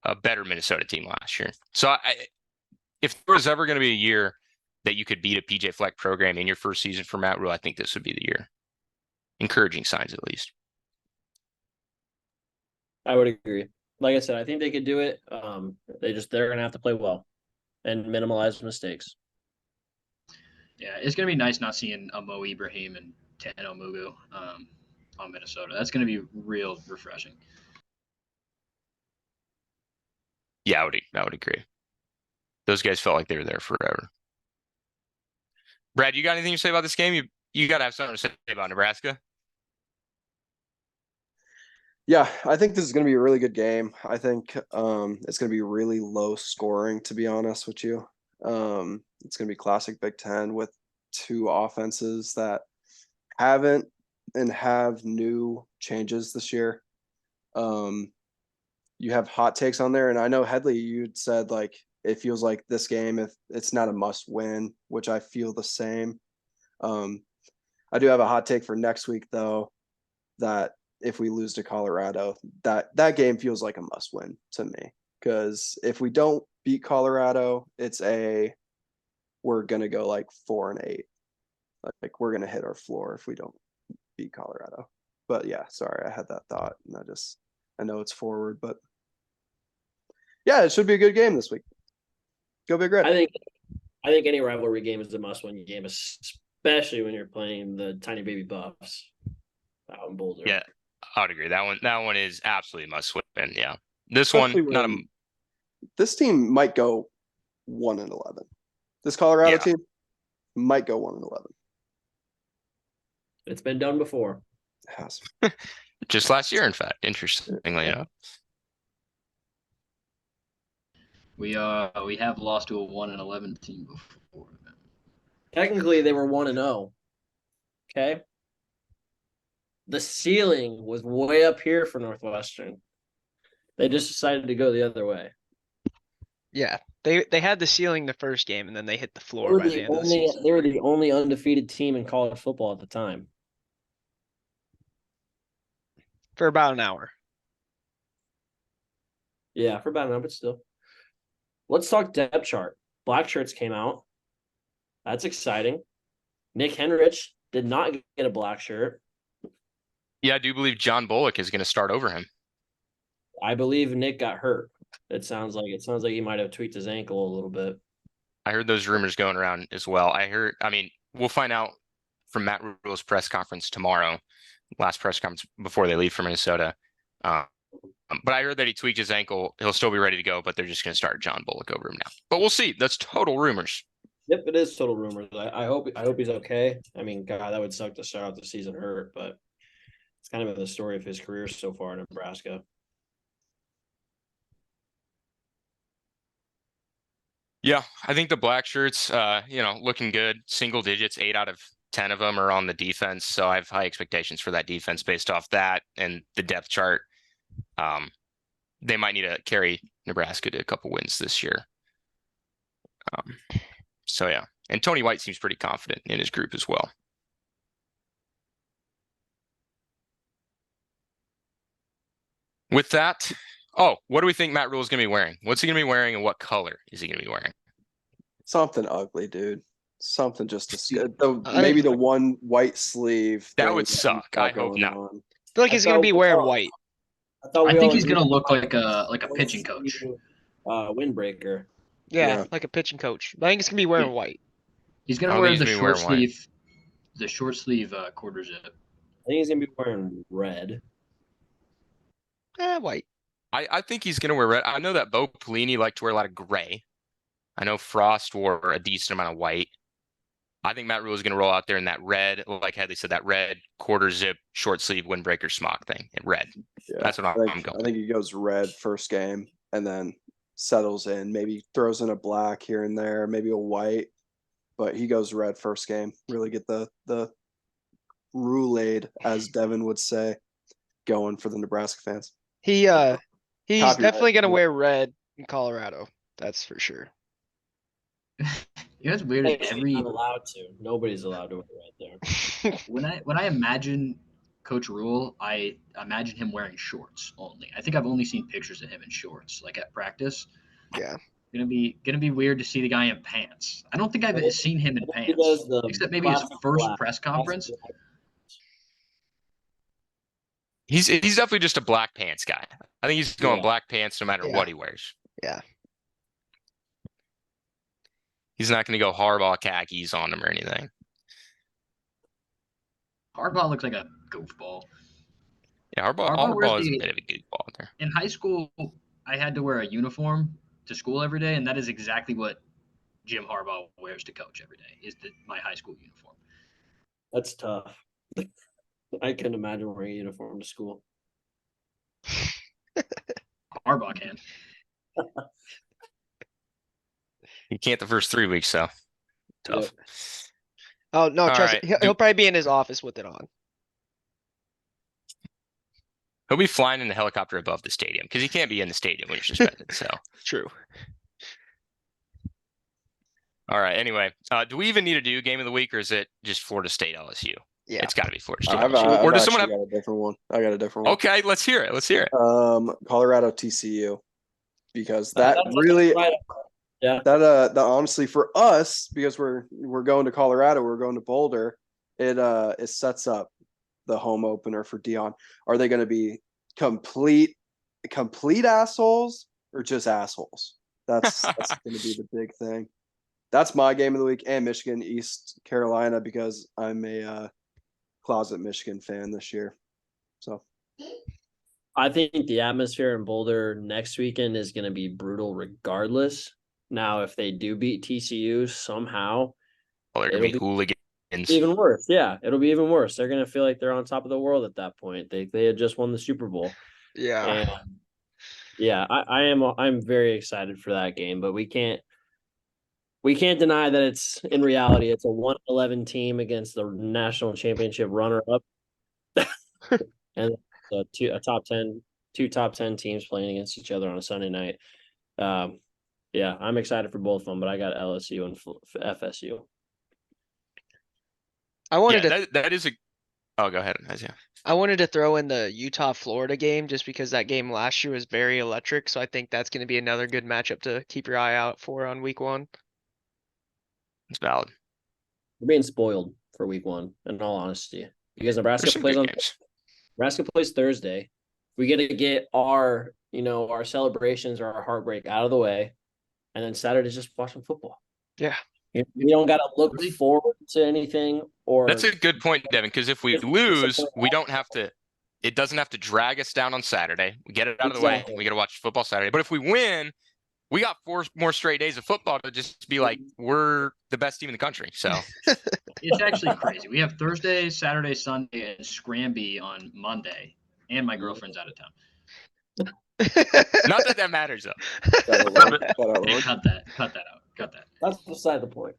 a better Minnesota team last year. So if there was ever going to be a year that you could beat a PJ Fleck program in your first season for Matt Rhule, I think this would be the year. Encouraging signs, at least. I would agree. Like I said, I think they could do it. They're going to have to play well and minimize mistakes. Yeah, it's going to be nice not seeing a Mo Ibrahim and Tano Mugu on Minnesota. That's going to be real refreshing. Yeah, I would agree. Those guys felt like they were there forever. Brad, you got anything to say about this game? You got to have something to say about Nebraska. Yeah, I think this is going to be a really good game. I think it's going to be really low scoring, to be honest with you. It's going to be classic Big Ten with 2 offenses that haven't and have new changes this year. You have hot takes on there, and I know Headley, you'd said like it feels like this game, if it's not a must win, which I feel the same. I do have a hot take for next week though, that if we lose to Colorado, that game feels like a must win to me, because if we don't beat Colorado, we're gonna go like 4-8. Like we're gonna hit our floor if we don't beat Colorado. But yeah, sorry, I had that thought, and I know it's forward, but yeah, it should be a good game this week. Go Big Red. I think any rivalry game is a must-win game, especially when you're playing the tiny baby Buffs out in Boulder. Yeah, I would agree. That one is absolutely must win. Yeah, this Especially one this team might go 1-11. This Colorado team might go 1-11. It's been done before. It has. Just last year, in fact. Interestingly enough. We have lost to a 1-11 team before. Technically, they were 1-0. Okay. The ceiling was way up here for Northwestern. They just decided to go the other way. Yeah, they had the ceiling the first game, and then they hit the floor by the end of the season. They were the only undefeated team in college football at the time. For about an hour. Yeah, for about an hour, but still. Let's talk depth chart. Black shirts came out. That's exciting. Nick Henrich did not get a black shirt. Yeah, I do believe John Bullock is going to start over him. I believe Nick got hurt. It sounds like he might have tweaked his ankle a little bit. I heard those rumors going around as well. We'll find out from Matt Rhule's press conference tomorrow, last press conference before they leave for Minnesota. But I heard that he tweaked his ankle. He'll still be ready to go, but they're just going to start John Bullock over him now. But we'll see. That's total rumors. Yep, it is total rumors. I hope he's okay. I mean, God, that would suck to start out the season hurt, but it's kind of the story of his career so far in Nebraska. Yeah, I think the black shirts, looking good. Single digits, 8 out of 10 of them are on the defense. So I have high expectations for that defense based off that and the depth chart. They might need to carry Nebraska to a couple wins this year. So yeah, and Tony White seems pretty confident in his group as well. With that, what do we think Matt Rhule is going to be wearing? What's he going to be wearing, and what color is he going to be wearing? Something ugly, dude. Something just maybe the one white sleeve. That would suck. I hope not. I feel like he's going to be wearing white. I think he's going to look like a pitching coach. Windbreaker. Yeah, like a pitching coach. I think he's going to be wearing white. He's going to wear the short sleeve quarter zip. I think he's going to be wearing red. White. I think he's going to wear red. I know that Bo Pelini liked to wear a lot of gray. I know Frost wore a decent amount of white. I think Matt Rhule is going to roll out there in that red, like Headley said, that red quarter zip, short sleeve windbreaker smock thing in red. Yeah, That's what I'm going. I think he goes red first game and then settles in, maybe throws in a black here and there, maybe a white, but he goes red first game. Really get the roulade, as Devin would say, going for the Nebraska fans. He's Copyright. definitely gonna wear red in Colorado. That's for sure. You know, it's weird. He's not allowed to. Nobody's allowed to wear red there. When I imagine Coach Rhule, I imagine him wearing shorts only. I think I've only seen pictures of him in shorts, like at practice. Yeah. Gonna be weird to see the guy in pants. I don't think I've seen him in He pants, does the except maybe his classic first black. press conference. He's definitely just a black pants guy. I think he's going Yeah. black pants no matter Yeah. what he wears. Yeah. He's not going to go Harbaugh khakis on him or anything. Harbaugh looks like a goofball. Yeah, Harbaugh Harbaugh wears is a the- bit of a goofball there. In high school, I had to wear a uniform to school every day, and that is exactly what Jim Harbaugh wears to coach every day. Is my high school uniform. That's tough. I couldn't imagine wearing a uniform to school. Harbaugh can. He can't the first 3 weeks, so tough. Oh no, All trust right. me. He'll probably be in his office with it on. He'll be flying in the helicopter above the stadium because he can't be in the stadium when you're suspended. So, True. all right. Anyway, do we even need to do game of the week, or is it just Florida State LSU? Yeah. It's got to be Florida State I've LSU. Or does someone actually have? got a different one. I got a different one. Okay, let's hear it. Let's hear it. Colorado TCU, because That's that really right. Yeah. that honestly for us, because we're going to Colorado, we're going to Boulder, it sets up the home opener for Dion. Are they going to be complete assholes or just assholes? That's going to be the big thing. That's my game of the week, and Michigan East Carolina, because I'm a closet Michigan fan this year. So I think the atmosphere in Boulder next weekend is going to be brutal regardless. Now, if they do beat TCU somehow, Well, they're going to be it'll hooligans. even worse. Yeah, it'll be even worse. They're going to feel like they're on top of the world at that point. They had just won the Super Bowl. Yeah. And yeah, I'm very excited for that game, but we can't deny that it's in reality it's a 1-11 team against the national championship runner-up, and two top 10 teams playing against each other on a Sunday night. Yeah, I'm excited for both of them, but I got LSU and FSU. I wanted Yeah, to that is a. Oh, go ahead, Isaiah. I wanted to throw in the Utah-Florida game just because that game last year was very electric. So I think that's going to be another good matchup to keep your eye out for on week 1. It's valid. We're being spoiled for week 1, in all honesty, because There's Nebraska some plays good on games. Nebraska plays Thursday. We get to get our celebrations or our heartbreak out of the way, and then Saturday's just watching football. Yeah. You don't got to look forward to anything. Or That's a good point, Devin, because if we lose, we don't have to. It doesn't have to drag us down on Saturday. We get it out of the way. Exactly. We got to watch football Saturday. But if we win, we got 4 more straight days of football to just be like, we're the best team in the country. So It's actually crazy. We have Thursday, Saturday, Sunday, and Scramby on Monday, and my girlfriend's out of town. not that that matters though. Hey, cut that out. That's beside the point.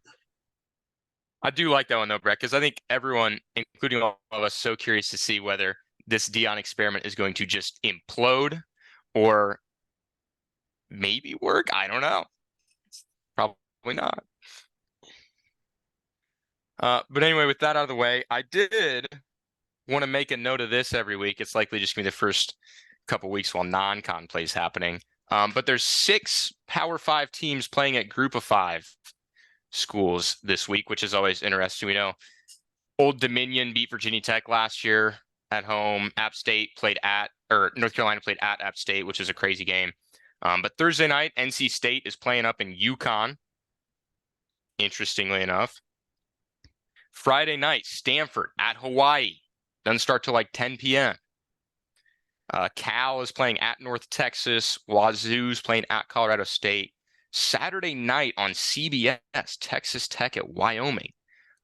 I do like that one though, Brett, because I think everyone, including all of us, so curious to see whether this Dion experiment is going to just implode or maybe work. I don't know. Probably not. But anyway, with that out of the way, I did want to make a note of this every week. It's likely just going to be the first couple weeks while non-con play is happening. But there's 6 Power 5 teams playing at Group of 5 schools this week, which is always interesting. We know Old Dominion beat Virginia Tech last year at home. North Carolina played at App State, which is a crazy game. But Thursday night, NC State is playing up in UConn, interestingly enough. Friday night, Stanford at Hawaii. Doesn't start till like 10 p.m. Cal is playing at North Texas. Wazoo's playing at Colorado State. Saturday night on CBS, Texas Tech at Wyoming.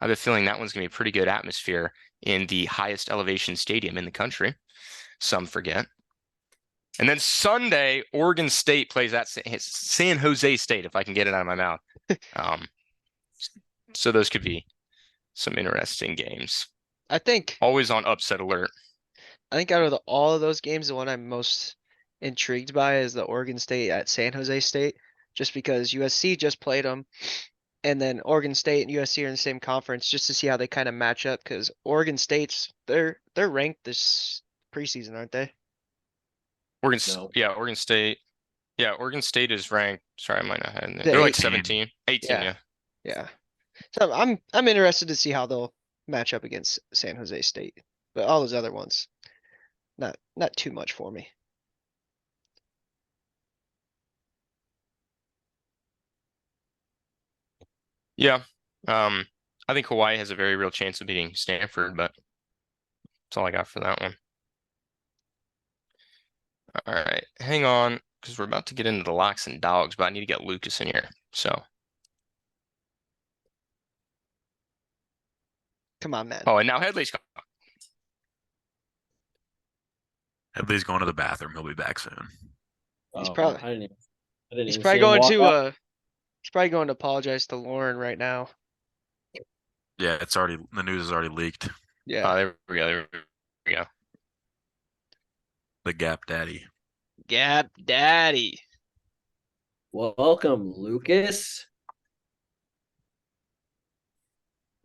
I have a feeling that one's going to be a pretty good atmosphere in the highest elevation stadium in the country. Some forget. And then Sunday, Oregon State plays at San Jose State, if I can get it out of my mouth. So those could be some interesting games. I think Always on upset alert. out of all of those games, the one I'm most intrigued by is the Oregon State at San Jose State, just because USC just played them, and then Oregon State and USC are in the same conference, just to see how they kind of match up. Because Oregon State's they're ranked this preseason, aren't they? No. Oregon State. Yeah, Oregon State is ranked. Sorry, I might not have it. They're like 17, 18, yeah. Yeah. So I'm interested to see how they'll match up against San Jose State, but all those other ones, not too much for me. Yeah. I think Hawaii has a very real chance of beating Stanford, but that's all I got for that one. All right, hang on, because we're about to get into the locks and dogs, but I need to get Lucas in here. So, Come on, man. and now Headley's gone. Headley's going to the bathroom. He'll be back soon. He's probably I didn't he's even probably see him going walk to out. he's probably going to apologize to Lauren right now. Yeah, the news is already leaked. Yeah. There we go. There we go. The Gap Daddy. Gap Daddy. Welcome, Lucas.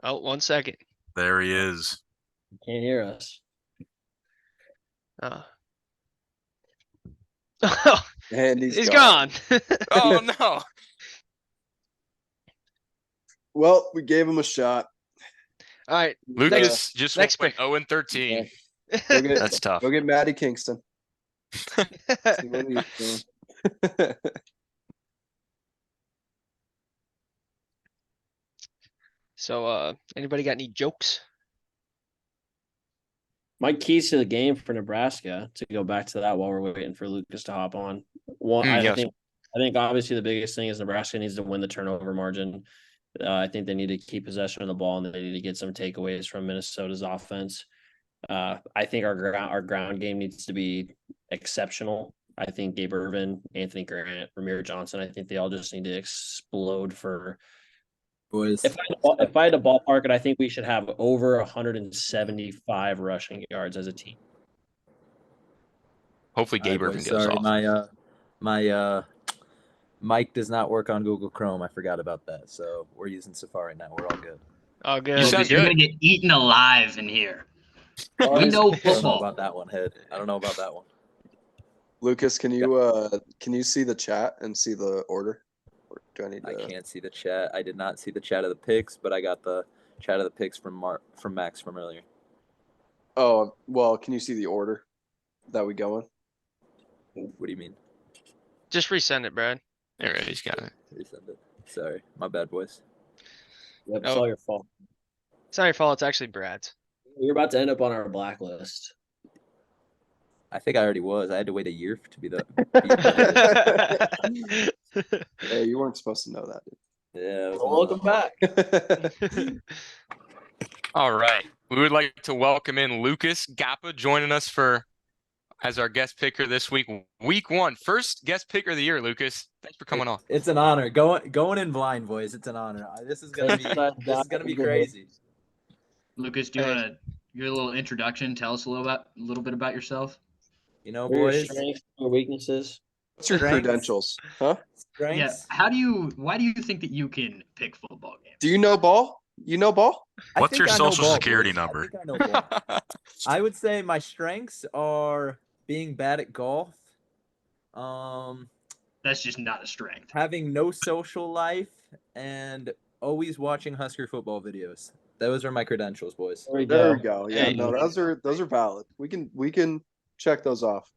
Oh, 1 second. There he is. You can't hear us. Oh. And He's gone. Oh no! Well, we gave him a shot. All right. Lucas just next went pick. 0-13. Go get, That's tough. Go get Maddie Kingston. See what he's doing. So, anybody got any jokes? My keys to the game for Nebraska, to go back to that while we're waiting for Lucas to hop on. One, Yes. I think obviously the biggest thing is Nebraska needs to win the turnover margin. I think they need to keep possession of the ball, and they need to get some takeaways from Minnesota's offense. I think our ground game needs to be exceptional. I think Gabe Ervin, Anthony Grant, Ramir Johnson, I think they all just need to explode for. Boys. If I had to ballpark it, I think we should have over 175 rushing yards as a team. Hopefully Gabe Alright, Irvin boys, goes sorry, off. my mic does not work on Google Chrome. I forgot about that. So we're using Safari now. We're all good. Oh, good. You sound You're good. gonna get eaten alive in here. We know I don't know football. about that one, Head. I don't know about that one. Lucas, can you see the chat and see the order? Or do I need I to? can't see the chat. I did not see the chat of the picks, but I got the chat of the picks from Max from earlier. Oh, well, can you see the order that we go in? What do you mean? Just resend it, Brad. There it is. He's got it. Resend it. Sorry, my bad, boys. Yep, it's Oh. all your fault. It's not your fault. It's actually Brad's. You're about to end up on our blacklist. I think I already was. I had to wait a year to be the. Hey, you weren't supposed to know that. Yeah. Well, welcome back. Dude. All right. We would like to welcome in Lucas Gappa joining us as our guest picker this week. Week 1. First guest picker of the year, Lucas. Thanks for coming on. It's an honor. Going in blind, boys. It's an honor. This is gonna be crazy. Lucas, do you want to your little introduction? Tell us a little bit about yourself. You know, What are your boys. strengths, your weaknesses? What's your Strengths. credentials? Huh? Yeah. Strengths. Why do you think that you can pick football games? Do you know ball? You know ball? I What's think your I know social ball, security boys. I number? think I know ball. I would say my strengths are being bad at golf, That's just not a strength. having no social life, and always watching Husker football videos. Those are my credentials, boys. There we There go. we go. Yeah, Hey. no, those are valid. We can check those off.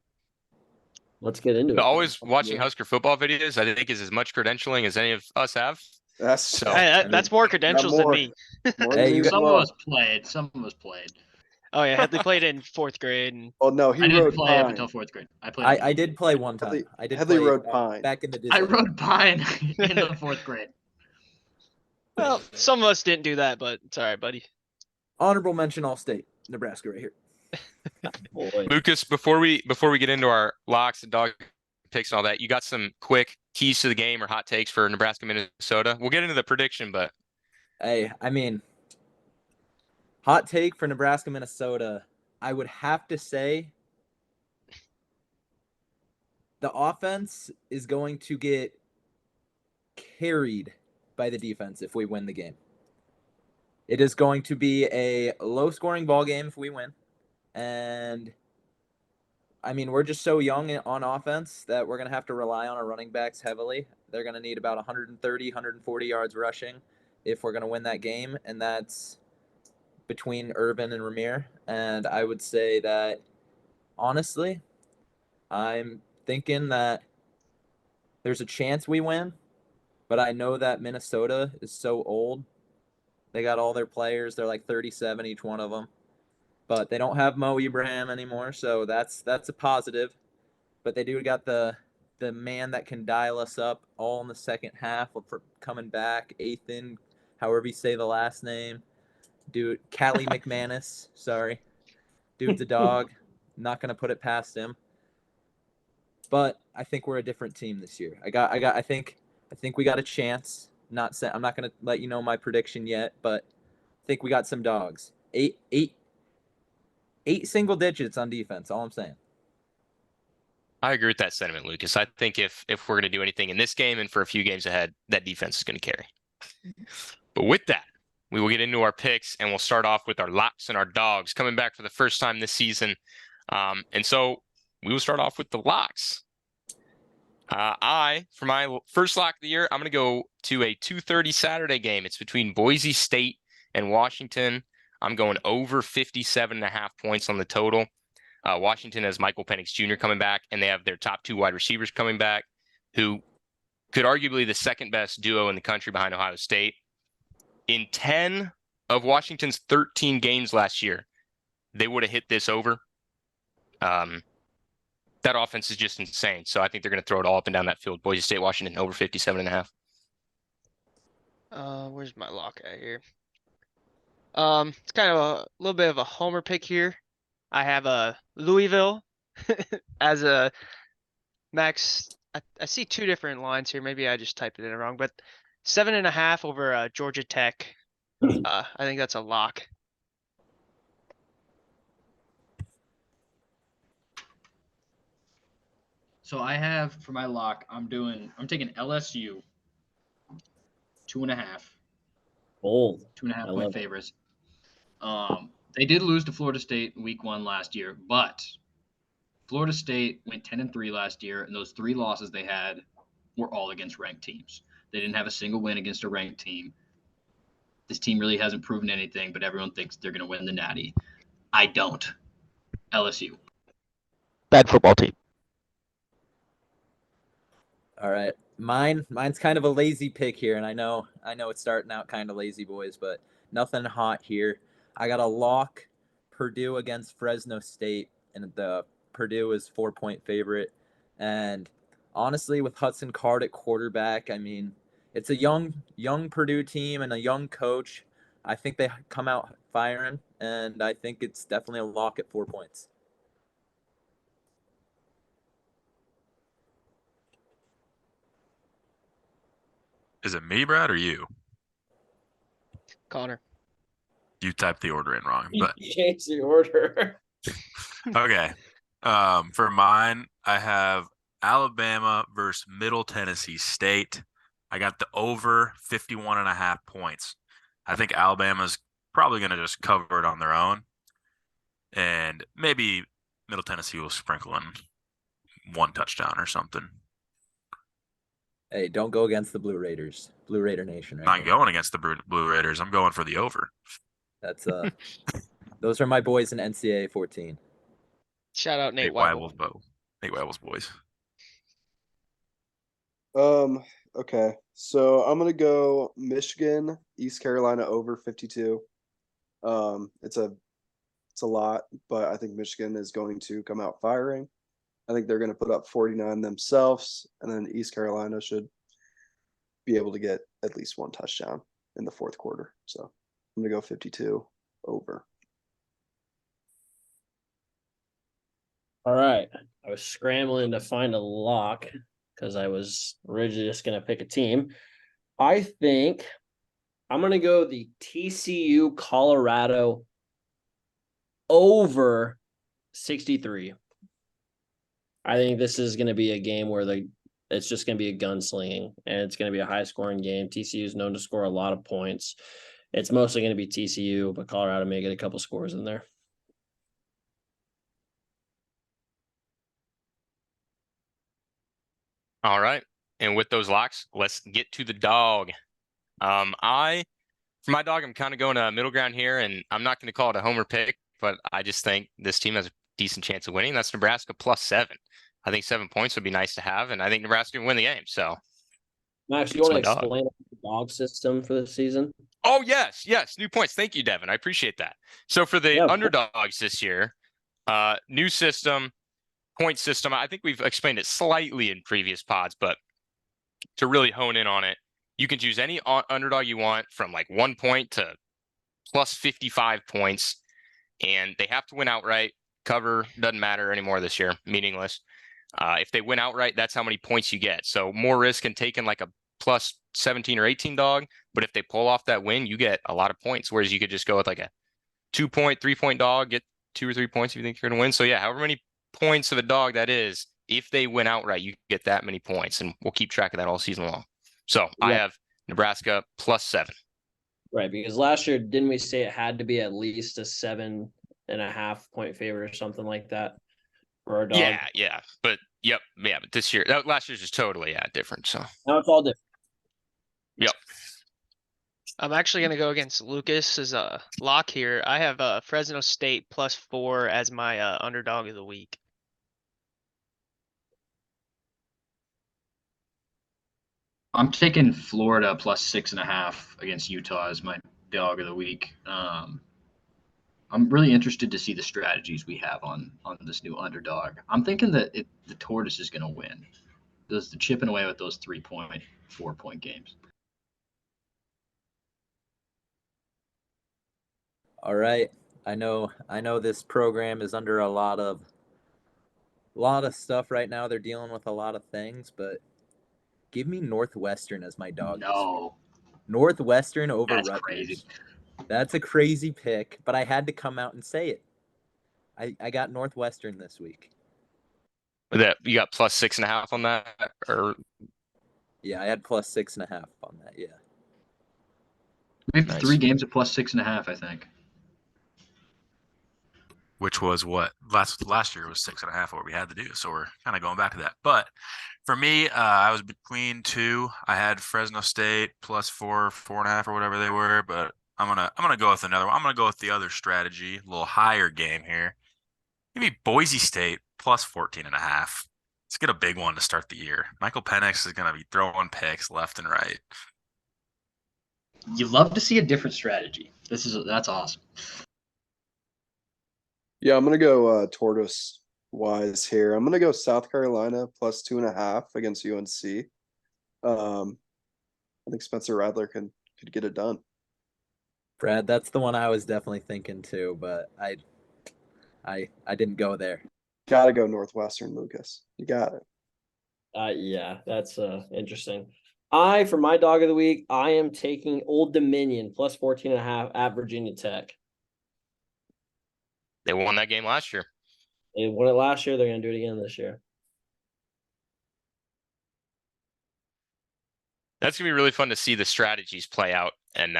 Let's get into it. Always watching Husker football videos, I think, is as much credentialing as any of us have. That's So- Hey, that's more credentials than more. me. more Hey, than you as Some well. of us played. Some of us played. Oh yeah, Headley played in 4th grade, and Oh no, he I didn't rode play up pine. until 4th grade. I played. I did play one time. Headley- I did Headley play rode pine. back in the Disney. I rode pine in the 4th grade. Well, some of us didn't do that, but it's all right, buddy. Honorable mention All State, Nebraska right here. Boy. Lucas, before we get into our locks and dog picks and all that, you got some quick keys to the game or hot takes for Nebraska, Minnesota? We'll get into the prediction, but Hey, I mean, hot take for Nebraska, Minnesota. I would have to say the offense is going to get carried by the defense if we win the game. It is going to be a low-scoring ball game if we win. And, I mean, we're just so young on offense that we're going to have to rely on our running backs heavily. They're going to need about 130, 140 yards rushing if we're going to win that game, and that's between Urban and Ramir. And I would say that, honestly, I'm thinking that there's a chance we win, but I know that Minnesota is so old. They got all their players. They're like 37, each one of them. But they don't have Mo Ibrahim anymore, so that's a positive. But they do got the man that can dial us up all in the second half for coming back. Ethan, however you say the last name. Dude, Callie McManus. Sorry. Dude's a dog. Not going to put it past him. But I think we're a different team this year. I think we got a chance. I'm not going to let you know my prediction yet, but I think we got some dogs. Eight single digits on defense. All I'm saying. I agree with that sentiment, Lucas. I think if we're going to do anything in this game and for a few games ahead, that defense is going to carry. But with that, we will get into our picks, and we'll start off with our locks and our dogs coming back for the first time this season. And so we will start off with the locks. For my first lock of the year, I'm going to go to a 2:30 Saturday game. It's between Boise State and Washington. I'm going over 57.5 points on the total. Washington has Michael Penix Jr. coming back, and they have their top two wide receivers coming back, who could arguably the second best duo in the country behind Ohio State. In 10 of Washington's 13 games last year, they would have hit this over. That offense is just insane. So I think they're going to throw it all up and down that field. Boise State, Washington, over 57.5. Where's my lock at here? It's kind of a little bit of a homer pick here. I have a Louisville as a max. I see two different lines here. Maybe I just typed it in wrong, but 7.5 over Georgia Tech. I think that's a lock. So I have for my lock, I'm taking LSU 2.5. Bold. 2.5 I point love it. favorites. They did lose to Florida State in week 1 last year, but Florida State went 10-3 last year, and those 3 losses they had were all against ranked teams. They didn't have a single win against a ranked team. This team really hasn't proven anything, but everyone thinks they're going to win the Natty. I don't. LSU. Bad football team. All right. Mine's kind of a lazy pick here, and I know it's starting out kind of lazy, boys, but nothing hot here. I got a lock Purdue against Fresno State, and the Purdue is 4-point favorite. And honestly, with Hudson Card at quarterback, I mean, it's a young Purdue team and a young coach. I think they come out firing, and I think it's definitely a lock at 4 points. Is it me, Brad, or you? Connor. You typed the order in wrong, but You changed the order. okay. For mine, I have Alabama versus Middle Tennessee State. I got the over 51.5 points. I think Alabama's probably going to just cover it on their own. And maybe Middle Tennessee will sprinkle in 1 touchdown or something. Hey, don't go against the Blue Raiders. Blue Raider Nation right Not here. going against the Blue Raiders. I'm going for the over. That's those are my boys in NCAA 14. Shout out Nate Nate Weibel. Weibel's boys. Okay. So I'm gonna go Michigan, East Carolina over 52. It's a lot, but I think Michigan is going to come out firing. I think they're going to put up 49 themselves, and then East Carolina should be able to get at least 1 touchdown. in the fourth quarter. So I'm going to go 52 over. All right. I was scrambling to find a lock because I was originally just going to pick a team. I think I'm going to go the TCU Colorado over 63. I think this is going to be a game where it's just going to be a gunslinging, and it's going to be a high scoring game. TCU is known to score a lot of points. It's mostly going to be TCU, but Colorado may get a couple scores in there. All right. And with those locks, let's get to the dog. For my dog, I'm kind of going to middle ground here, and I'm not going to call it a homer pick, but I just think this team has a decent chance of winning. That's Nebraska +7. I think 7 points would be nice to have, and I think Nebraska can win the game. So, Max, you want to my dog. explain the dog system for the season? Oh, yes. New points. Thank you, Devin. I appreciate that. So for the underdogs this year, new system, point system. I think we've explained it slightly in previous pods, but to really hone in on it, you can choose any underdog you want from like 1 point to +55 points, and they have to win outright. Cover doesn't matter anymore this year, meaningless. If they win outright, that's how many points you get. So more risk in taking like a +17 or 18 dog, but if they pull off that win, you get a lot of points. Whereas you could just go with like a 2 point, 3 point dog, get 2 or 3 points if you think you're going to win. So yeah, however many points of a dog that is, if they win outright, you get that many points, and we'll keep track of that all season long. So I have Nebraska +7. Right, because last year, didn't we say it had to be at least a 7.5 point favorite or something like that for our dog? Yeah. But but this year, last year's just totally different. So now it's all different. Yep. I'm actually going to go against Lucas's lock here. I have Fresno State +4 as my underdog of the week. I'm taking Florida +6.5 against Utah as my dog of the week. I'm really interested to see the strategies we have on this new underdog. I'm thinking that the Tortoise is going to win. Does the chipping away with those 3-point, 4-point games? All right. I know this program is under a lot of stuff right now. They're dealing with a lot of things, but give me Northwestern as my dog. No. Northwestern over That's Rutgers. crazy. That's a crazy pick, but I had to come out and say it. I got Northwestern this week. That you got +6.5 on that, or Yeah, I had +6.5 on that. Yeah. We have Nice. 3 games at +6.5, I think. Which was what last year was 6.5 what we had to do. So we're kind of going back to that. But for me, I was between 2. I had Fresno State +4, 4.5 or whatever they were, but I'm gonna go with another one. I'm gonna go with the other strategy, a little higher game here. Give me Boise State +14.5. Let's get a big one to start the year. Michael Penix is gonna be throwing picks left and right. You love to see a different strategy. That's awesome. Yeah, I'm going to go tortoise wise here. I'm going to go South Carolina +2.5 against UNC. I think Spencer Radler could get it done. Brad, that's the one I was definitely thinking too, but I didn't go there. Got to go Northwestern, Lucas. You got it. Yeah, that's interesting. For my dog of the week, I am taking Old Dominion +14.5 at Virginia Tech. they won that game last year. They won it last year. They're going to do it again this year. That's gonna be really fun to see the strategies play out and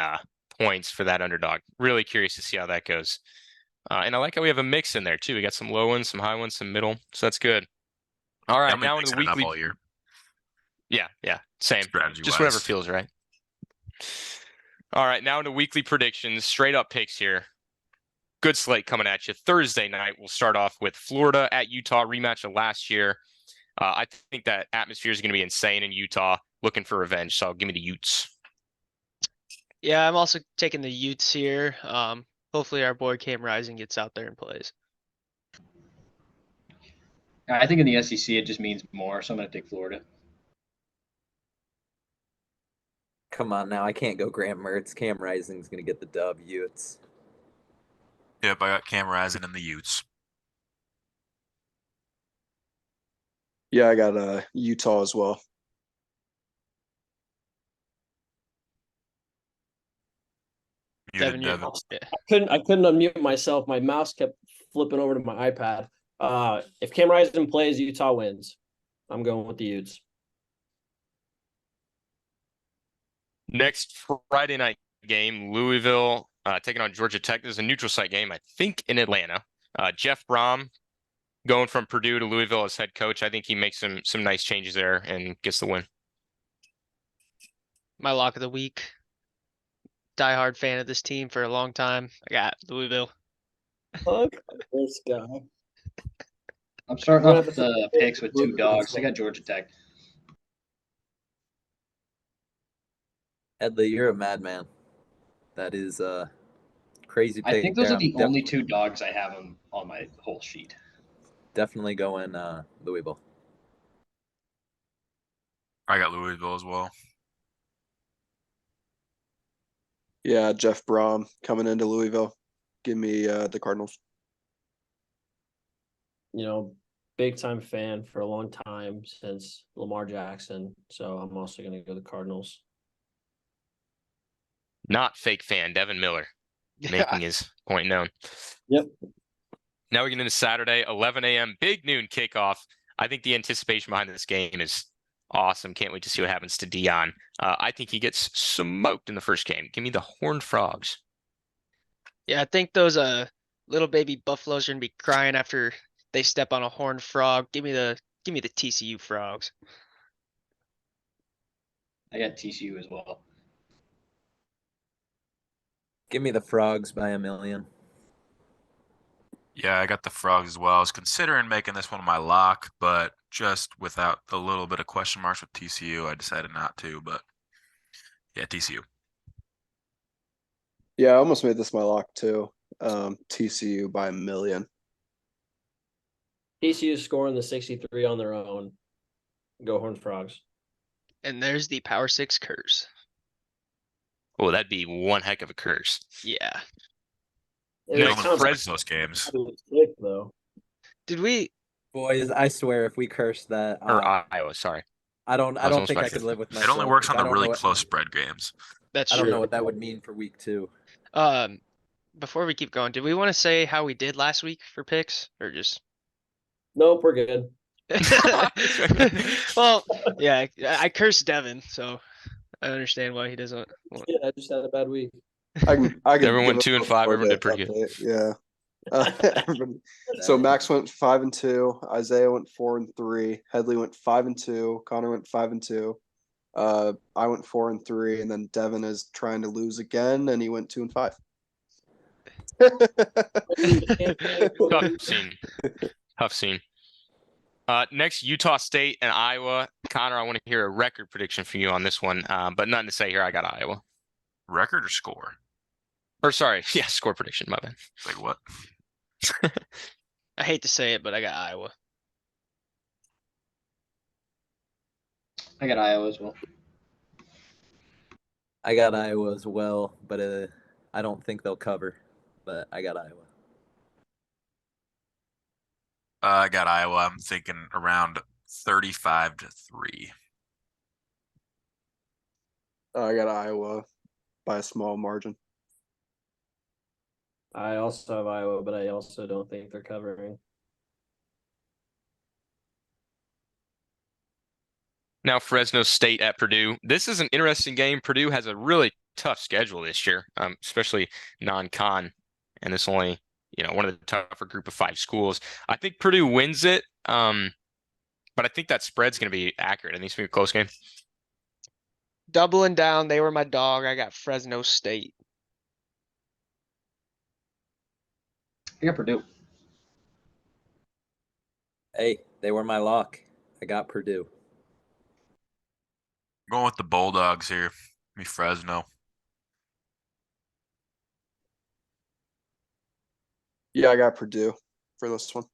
points for that underdog. Really curious to see how that goes. And I like how we have a mix in there too. We got some low ones, some high ones, some middle. So that's good. All right, now into the weekly. all year. Yeah, same. Strategy-wise. Just whatever feels right. All right, now into weekly predictions. Straight up picks here. Good slate coming at you. Thursday night, we'll start off with Florida at Utah, rematch of last year. I think that atmosphere is going to be insane in Utah. Looking for revenge, so give me the Utes. Yeah, I'm also taking the Utes here. Hopefully our boy Cam Rising gets out there and plays. I think in the SEC it just means more, so I'm going to take Florida. Come on now, I can't go Graham Mertz. Cam Rising's gonna get the W. It's Yep, I got Cam Rising in the Utes. Yeah, I got Utah as well. Devin, Muted Devin. I couldn't unmute myself. My mouse kept flipping over to my iPad. If Cam Rising plays, Utah wins. I'm going with the Utes. Next Friday night game, Louisville taking on Georgia Tech. This is a neutral site game, I think, in Atlanta. Jeff Brom going from Purdue to Louisville as head coach. I think he makes some nice changes there and gets the win. My lock of the week. Diehard fan of this team for a long time. I got Louisville. Fuck this guy. I'm starting We're off gonna the picks with two dogs. I got Georgia Tech. Edley, you're a madman. That is crazy pick. I think those there. are the I'm only two dogs I have on my whole sheet. definitely going Louisville. I got Louisville as well. Yeah, Jeff Brom coming into Louisville. Give me the Cardinals. You know, big time fan for a long time since Lamar Jackson. So I'm also going to go the Cardinals. Not fake fan, Devin Miller, making his point known. Yep. Now we get into Saturday, 11 a.m. big noon kickoff. I think the anticipation behind this game is awesome. Can't wait to see what happens to Dion. I think he gets smoked in the first game. Give me the Horned Frogs. Yeah, I think those little baby buffaloes are gonna be crying after they step on a horned frog. Give me the TCU frogs. I got TCU as well. Give me the Frogs by a million. Yeah, I got the Frogs as well. I was considering making this one my lock, but just without the little bit of question marks with TCU, I decided not to. But yeah, TCU. Yeah, I almost made this my lock too. TCU by a million. TCU scoring the 63 on their own. Go Horned Frogs. And there's the Power Six curse. Oh, that'd be one heck of a curse. Yeah. It No, was Gentlemen, kind of Fres- those games. sick, though. Did we? Boys, I swear if we curse that, Or Iowa, sorry. I don't almost think I about could to- live with It myself. only works on I the don't know really what- close spread games. That's I don't true. know what that would mean for week 2. Before we keep going, did we want to say how we did last week for picks, or just? Nope, we're good. Well, yeah, I cursed Devin, so I understand why he doesn't. Yeah, I just had a bad week. I can Everyone went give 2 a and 5. Everyone did report pretty good. update. Yeah. So Max went 5-2. Isaiah went 4-3. Headley went 5-2. Connor went 5-2. I went 4-3, and then Devin is trying to lose again, and he went 2-5. Tough scene. Tough scene. Next, Utah State and Iowa. Connor, I want to hear a record prediction for you on this one, but nothing to say here. I got Iowa. Record or score? Or sorry, yeah, score prediction, my bad. Like what? I hate to say it, but I got Iowa. I got Iowa as well. I got Iowa as well, but I don't think they'll cover. But I got Iowa. I got Iowa. I'm thinking around 35-3. I got Iowa by a small margin. I also have Iowa, but I also don't think they're covering. Now Fresno State at Purdue. This is an interesting game. Purdue has a really tough schedule this year, especially non-con, and it's only one of the tougher group of 5 schools. I think Purdue wins it, but I think that spread's going to be accurate. I think it's going to be a close game. Doubling down, they were my dog. I got Fresno State. I got Purdue. Hey, they were my lock. I got Purdue. Going with the Bulldogs here. Me Fresno. Yeah, I got Purdue for this one.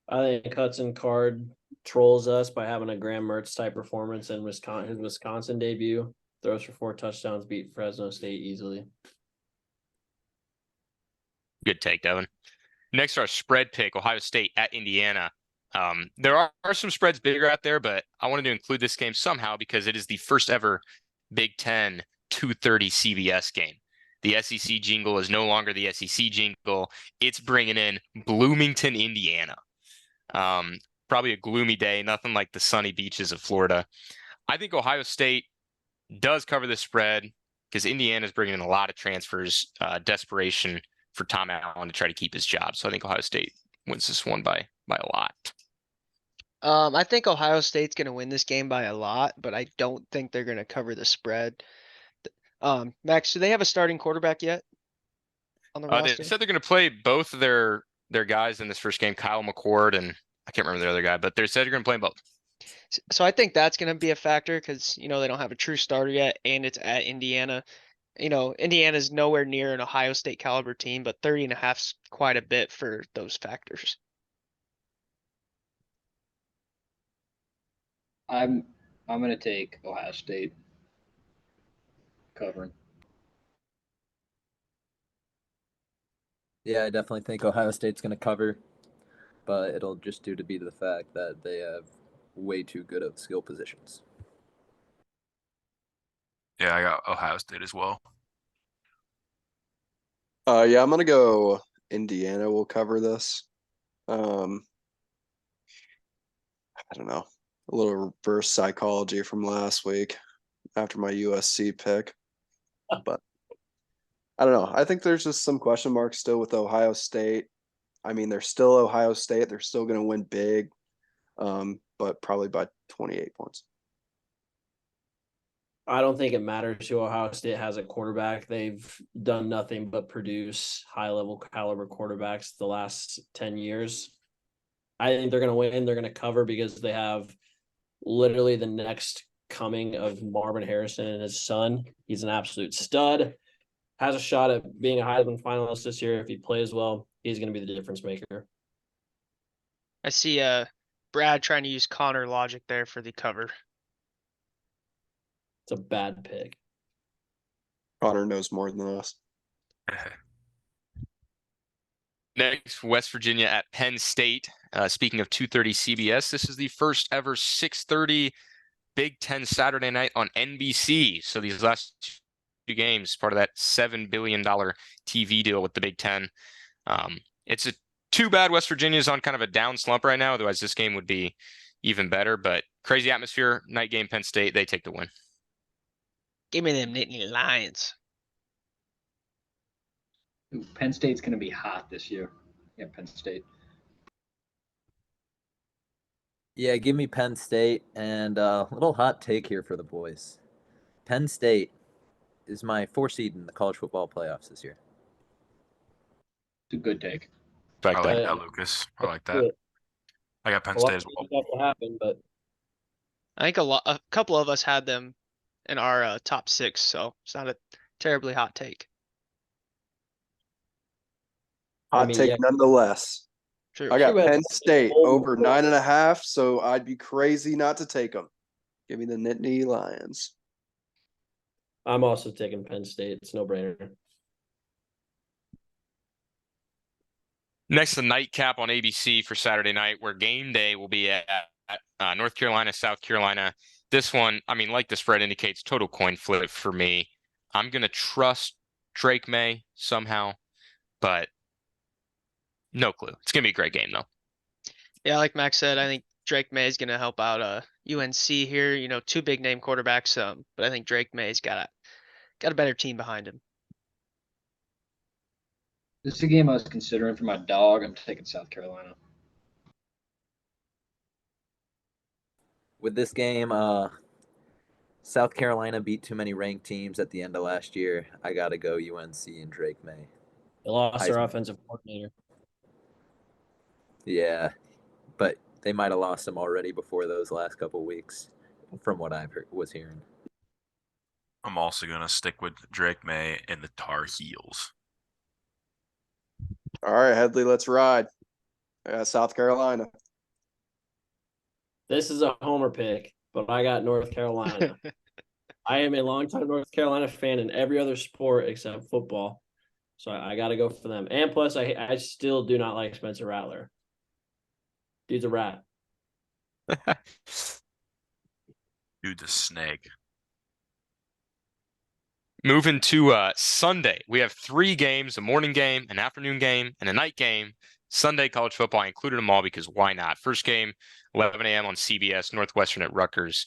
I think Hudson Card trolls us by having a Graham Mertz type performance in Wisconsin, his Wisconsin debut. Throws for 4 touchdowns, beat Fresno State easily. Good take, Devin. Next, our spread pick, Ohio State at Indiana. There are some spreads bigger out there, but I wanted to include this game somehow because it is the first ever Big Ten 2:30 CBS game. The SEC jingle is no longer the SEC jingle. It's bringing in Bloomington, Indiana. Probably a gloomy day, nothing like the sunny beaches of Florida. I think Ohio State does cover the spread because Indiana's bringing in a lot of transfers, desperation for Tom Allen to try to keep his job. So I think Ohio State wins this one by a lot. I think Ohio State's gonna win this game by a lot, but I don't think they're gonna cover the spread. Max, do they have a starting quarterback yet on the They roster? said they're going to play both of their guys in this first game, Kyle McCord and I can't remember the other guy, but they said they're going to play them both. So I think that's gonna be a factor because they don't have a true starter yet, and it's at Indiana. Indiana's nowhere near an Ohio State caliber team, but 30.5's quite a bit for those factors. I'm gonna take Ohio State covering. Yeah, I definitely think Ohio State's going to cover, but it'll just due to be the fact that they have way too good of skill positions. Yeah, I got Ohio State as well. Yeah, I'm gonna go Indiana will cover this. I don't know. A little reverse psychology from last week after my USC pick. But I don't know. I think there's just some question marks still with Ohio State. I mean, they're still Ohio State. They're still going to win big, but probably by 28 points. I don't think it matters who Ohio State has a quarterback. They've done nothing but produce high-level caliber quarterbacks the last 10 years. I think they're going to win. They're going to cover because they have literally the next coming of Marvin Harrison and his son. He's an absolute stud. Has a shot at being a Heisman finalist this year. If he plays well, he's going to be the difference maker. I see Brad trying to use Connor logic there for the cover. It's a bad pick. Connor knows more than us. Next, West Virginia at Penn State. Speaking of 2:30 CBS, this is the first ever 6:30 Big Ten Saturday night on NBC. So these last two games, part of that $7 billion TV deal with the Big Ten. It's too bad West Virginia's on kind of a down slump right now. Otherwise, this game would be even better. But crazy atmosphere, night game, Penn State, they take the win. Give me them Nittany Lions. Ooh, Penn State's gonna be hot this year. Yeah, Penn State. Yeah, give me Penn State, and a little hot take here for the boys. Penn State is my 4 seed in the college football playoffs this year. It's a good take. Like I like that. that, Lucas. I like that. I got Penn A lot State of as well. stuff will happen, but I think a couple of us had them in our top 6, so it's not a terribly hot take. Hot take nonetheless. True. I got True, Penn but- State over 9.5, so I'd be crazy not to take them. Give me the Nittany Lions. I'm also taking Penn State. It's no brainer. Next, the nightcap on ABC for Saturday night, where game day will be at North Carolina, South Carolina. This one, I mean, like the spread indicates, total coin flip for me. I'm going to trust Drake May somehow, but no clue. It's going to be a great game, though. Yeah, like Max said, I think Drake May is going to help out UNC here. 2 big name quarterbacks, but I think Drake May's got a better team behind him. This is a game I was considering for my dog. I'm taking South Carolina. With this game, South Carolina beat too many ranked teams at the end of last year. I got to go UNC and Drake May. They lost their Heisman. offensive coordinator. Yeah, but they might have lost him already before those last couple weeks, from what I was hearing. I'm also going to stick with Drake May and the Tar Heels. All right, Headley, let's ride. I got South Carolina. This is a homer pick, but I got North Carolina. I am a longtime North Carolina fan in every other sport except football. So I got to go for them. And plus, I still do not like Spencer Rattler. Dude's a rat. Dude's a snake. Moving to Sunday, we have 3 games: a morning game, an afternoon game, and a night game. Sunday college football, I included them all because why not? First game, 11 a.m. on CBS, Northwestern at Rutgers.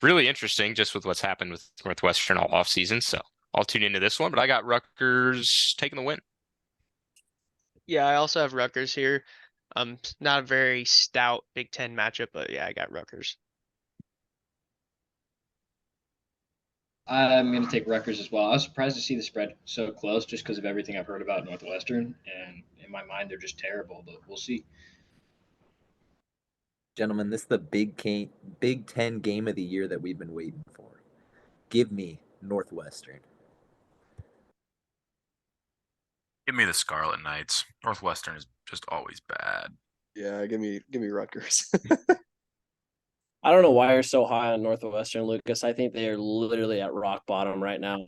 Really interesting, just with what's happened with Northwestern all offseason. So I'll tune into this one, but I got Rutgers taking the win. Yeah, I also have Rutgers here. Not a very stout Big Ten matchup, but yeah, I got Rutgers. I'm going to take Rutgers as well. I was surprised to see the spread so close just because of everything I've heard about Northwestern. And in my mind, they're just terrible, but we'll see. Gentlemen, this is the Big Ten game of the year that we've been waiting for. Give me Northwestern. Give me the Scarlet Knights. Northwestern is just always bad. Yeah, give me Rutgers. I don't know why you're so high on Northwestern, Lucas. I think they are literally at rock bottom right now.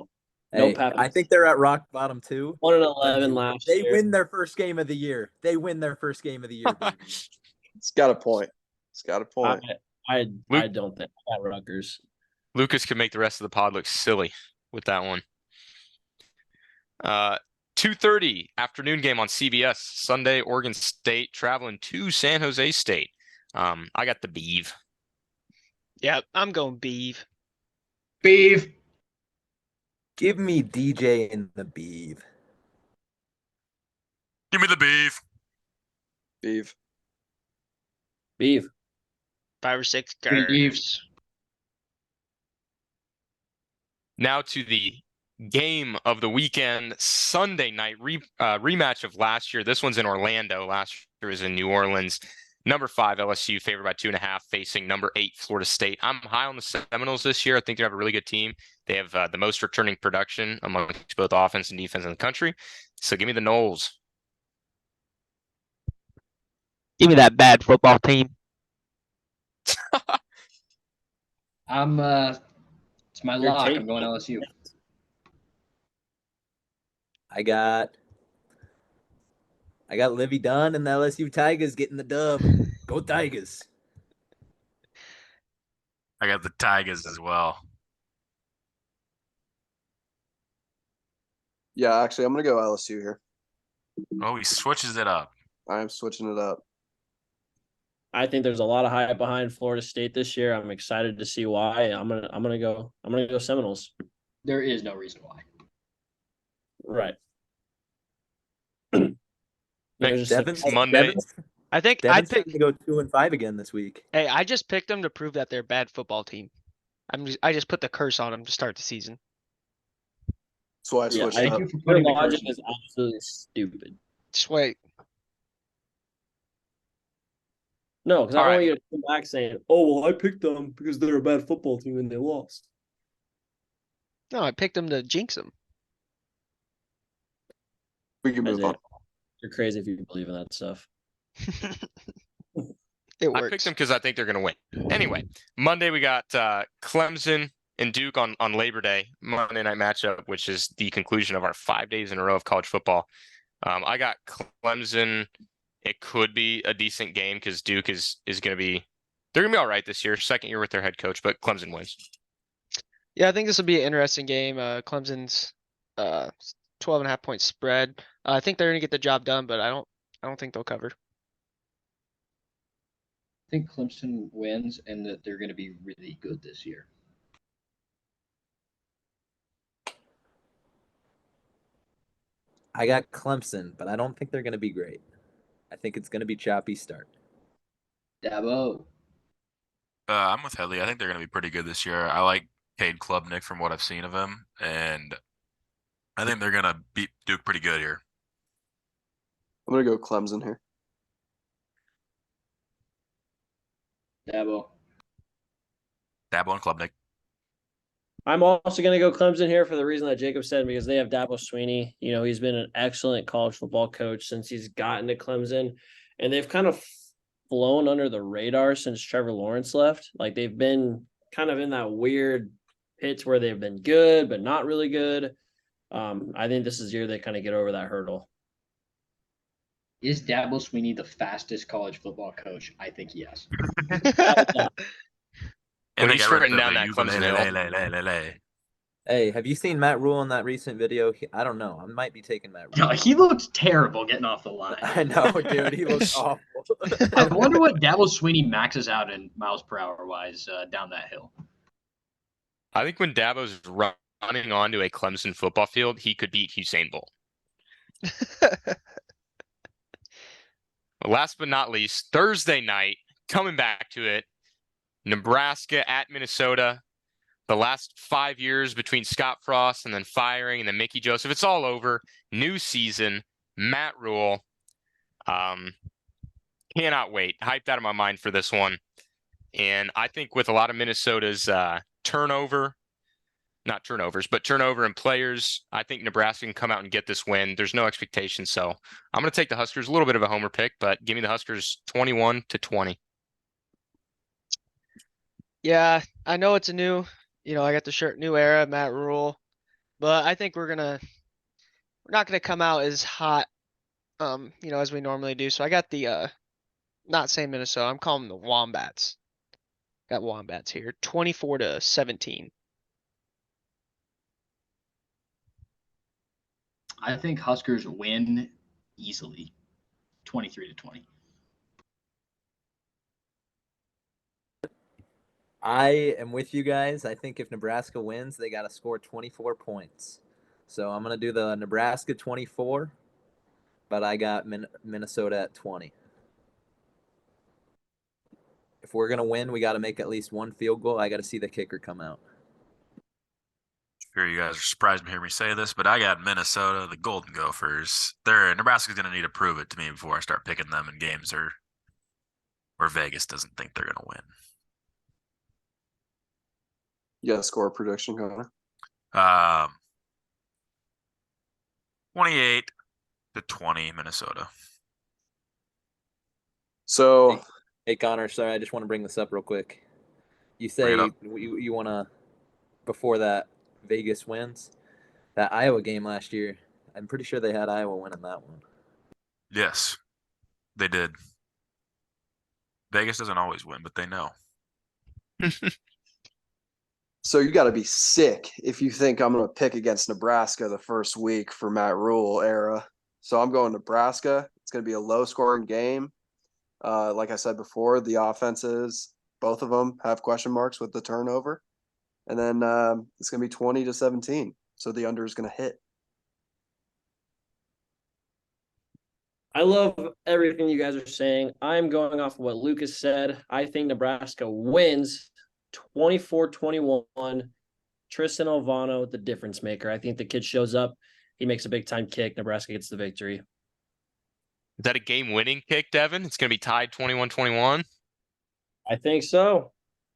No Hey, Pat. I think they're at rock bottom too. 1-11 last They year. win their first game of the year. They win their first game of the year, baby. It's got a point. It's got a point. I don't think I got Rutgers. Lucas could make the rest of the pod look silly with that one. 2:30 afternoon game on CBS. Sunday, Oregon State traveling to San Jose State. I got the Beeve. Yeah, I'm going Beeve. Beef. Give me DJ and the Beeve. Give me the beef. Beef. Beef. 5 or 6 Beeve. girls. Now to the game of the weekend, Sunday night rematch of last year. This one's in Orlando. Last year was in New Orleans. Number 5 LSU favored by 2.5, facing number 8 Florida State. I'm high on the Seminoles this year. I think they have a really good team. They have the most returning production amongst both offense and defense in the country. So give me the Noles. Give me that bad football team. It's my Your lock. take. I'm going LSU. I got Livy Dunn and the LSU Tigers getting the dub. Go Tigers. I got the Tigers as well. Yeah, actually, I'm gonna go LSU here. Oh, he switches it up. I am switching it up. I think there's a lot of hype behind Florida State this year. I'm excited to see why. I'm gonna go Seminoles. There is no reason why. Right. Next Monday. I think Devin's I'd pick. to go 2-5 again this week. Hey, I just picked them to prove that they're a bad football team. I just put the curse on them to start the season. That's why I Yeah, switched I- it up. Thank you for Your putting the logic curse. is absolutely stupid. Just wait. No, because I All don't right. want you to come back saying, "Oh, well, I picked them because they're a bad football team and they lost." No, I picked them to jinx them. We can move Isaiah, on. You're crazy if you believe in that stuff. It I works. picked them because I think they're going to win. Anyway, Monday we got Clemson and Duke on Labor Day, Monday night matchup, which is the conclusion of our 5 days in a row of college football. I got Clemson. It could be a decent game because Duke is going to be – they're going to be all right this year, second year with their head coach, but Clemson wins. Yeah, I think this will be an interesting game. Clemson's 12.5 point spread. I think they're gonna get the job done, but I don't think they'll cover. I think Clemson wins and that they're going to be really good this year. I got Clemson, but I don't think they're going to be great. I think it's going to be choppy start. Dabo. I'm with Headley. I think they're going to be pretty good this year. I like Cade Klubnik from what I've seen of him, and I think they're going to beat Duke pretty good here. I'm gonna go Clemson here. Dabo. Dabo and Klubnik. I'm also going to go Clemson here for the reason that Jacob said, because they have Dabo Sweeney. You know, he's been an excellent college football coach since he's gotten to Clemson, and they've kind of flown under the radar since Trevor Lawrence left. Like they've been kind of in that weird pits where they've been good, but not really good. I think this is the year they kind of get over that hurdle. Is Dabo Swinney the fastest college football coach? I think yes. Well, And they he's got rid written of down the that Clemson hill. ukulele. Hey, have you seen Matt Rhule in that recent video? I don't know. I might be taking Matt Rhule. No, he looked terrible getting off the line. I know, dude. He looks awful. I wonder what Dabo Swinney maxes out in miles per hour wise down that hill. I think when Dabo's running onto a Clemson football field, he could beat Usain Bolt. Last but not least, Thursday night, coming back to it, Nebraska at Minnesota. The last 5 years between Scott Frost and then firing and then Mickey Joseph, it's all over. New season, Matt Rhule. Cannot wait. Hyped out of my mind for this one. And I think with a lot of Minnesota's turnover in players, I think Nebraska can come out and get this win. There's no expectation. So I'm going to take the Huskers, a little bit of a homer pick, but give me the Huskers 21-20. Yeah, I know it's a new, I got the shirt, new era, Matt Rhule, but I think we're not gonna come out as hot, as we normally do. So I got the, not saying Minnesota, I'm calling them the Wombats. Got Wombats here, 24-17. I think Huskers win easily, 23-20. I am with you guys. I think if Nebraska wins, they got to score 24 points. So I'm going to do the Nebraska 24, but I got Minnesota at 20. If we're going to win, we got to make at least one field goal. I got to see the kicker come out. Sure, you guys are surprised to hear me say this, but I got Minnesota, the Golden Gophers. Nebraska's going to need to prove it to me before I start picking them in games where Vegas doesn't think they're going to win. You got a score prediction, Connor? 28-20 Minnesota. So, Hey, Connor, sorry, I just want to bring this up real quick. You Bring say it up. you want to, before that Vegas wins, that Iowa game last year, I'm pretty sure they had Iowa winning that one. Yes, they did. Vegas doesn't always win, but they know. so you got to be sick if you think I'm going to pick against Nebraska the first week for Matt Rhule era. So I'm going Nebraska. It's going to be a low-scoring game. Like I said before, the offenses, both of them have question marks with the turnover. And then it's going to be 20-17. So the under is going to hit. I love everything you guys are saying. I'm going off of what Lucas said. I think Nebraska wins 24-21. Tristan Alvano, the difference maker. I think the kid shows up. He makes a big-time kick. Nebraska gets the victory. Is that a game-winning kick, Devin? It's going to be tied 21-21? I think so.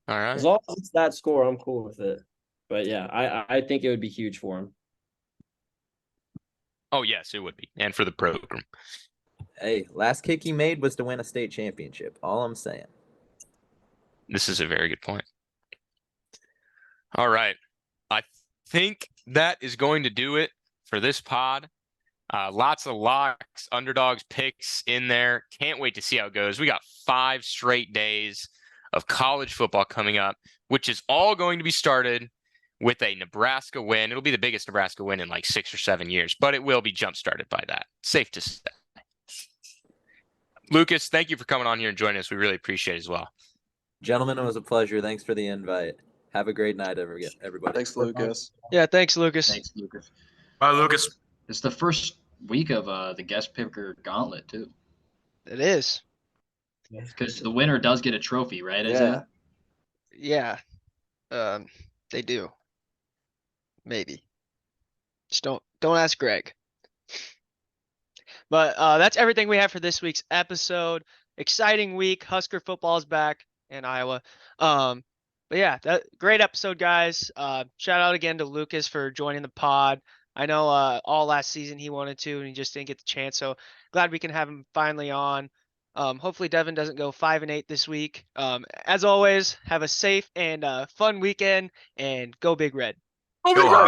All right. As long as it's that score, I'm cool with it. But, yeah, I think it would be huge for him. Oh, yes, it would be. And for the program. Hey, last kick he made was to win a state championship. All I'm saying. This is a very good point. All right. I think that is going to do it for this pod. Lots of locks, underdogs, picks in there. Can't wait to see how it goes. We got 5 straight days of college football coming up, which is all going to be started with a Nebraska win. It'll be the biggest Nebraska win in like 6 or 7 years, but it will be jump-started by that. Safe to say. Lucas, thank you for coming on here and joining us. We really appreciate it as well. Gentlemen, it was a pleasure. Thanks for the invite. Have a great night, everybody. Thanks, Lucas. Yeah, thanks, Lucas. Thanks, Lucas. Bye, Lucas. It's the first week of the guest picker gauntlet, too. It is. Because the winner does get a trophy, right? Yeah. Yeah. They do. Maybe. Just don't ask Greg. But that's everything we have for this week's episode. Exciting week. Husker football is back in Iowa. But yeah, great episode, guys. Shout out again to Lucas for joining the pod. I know all last season he wanted to and he just didn't get the chance. So glad we can have him finally on. Hopefully Devin doesn't go 5-8 this week. As always, have a safe and fun weekend and go Big Red. Go Hawks.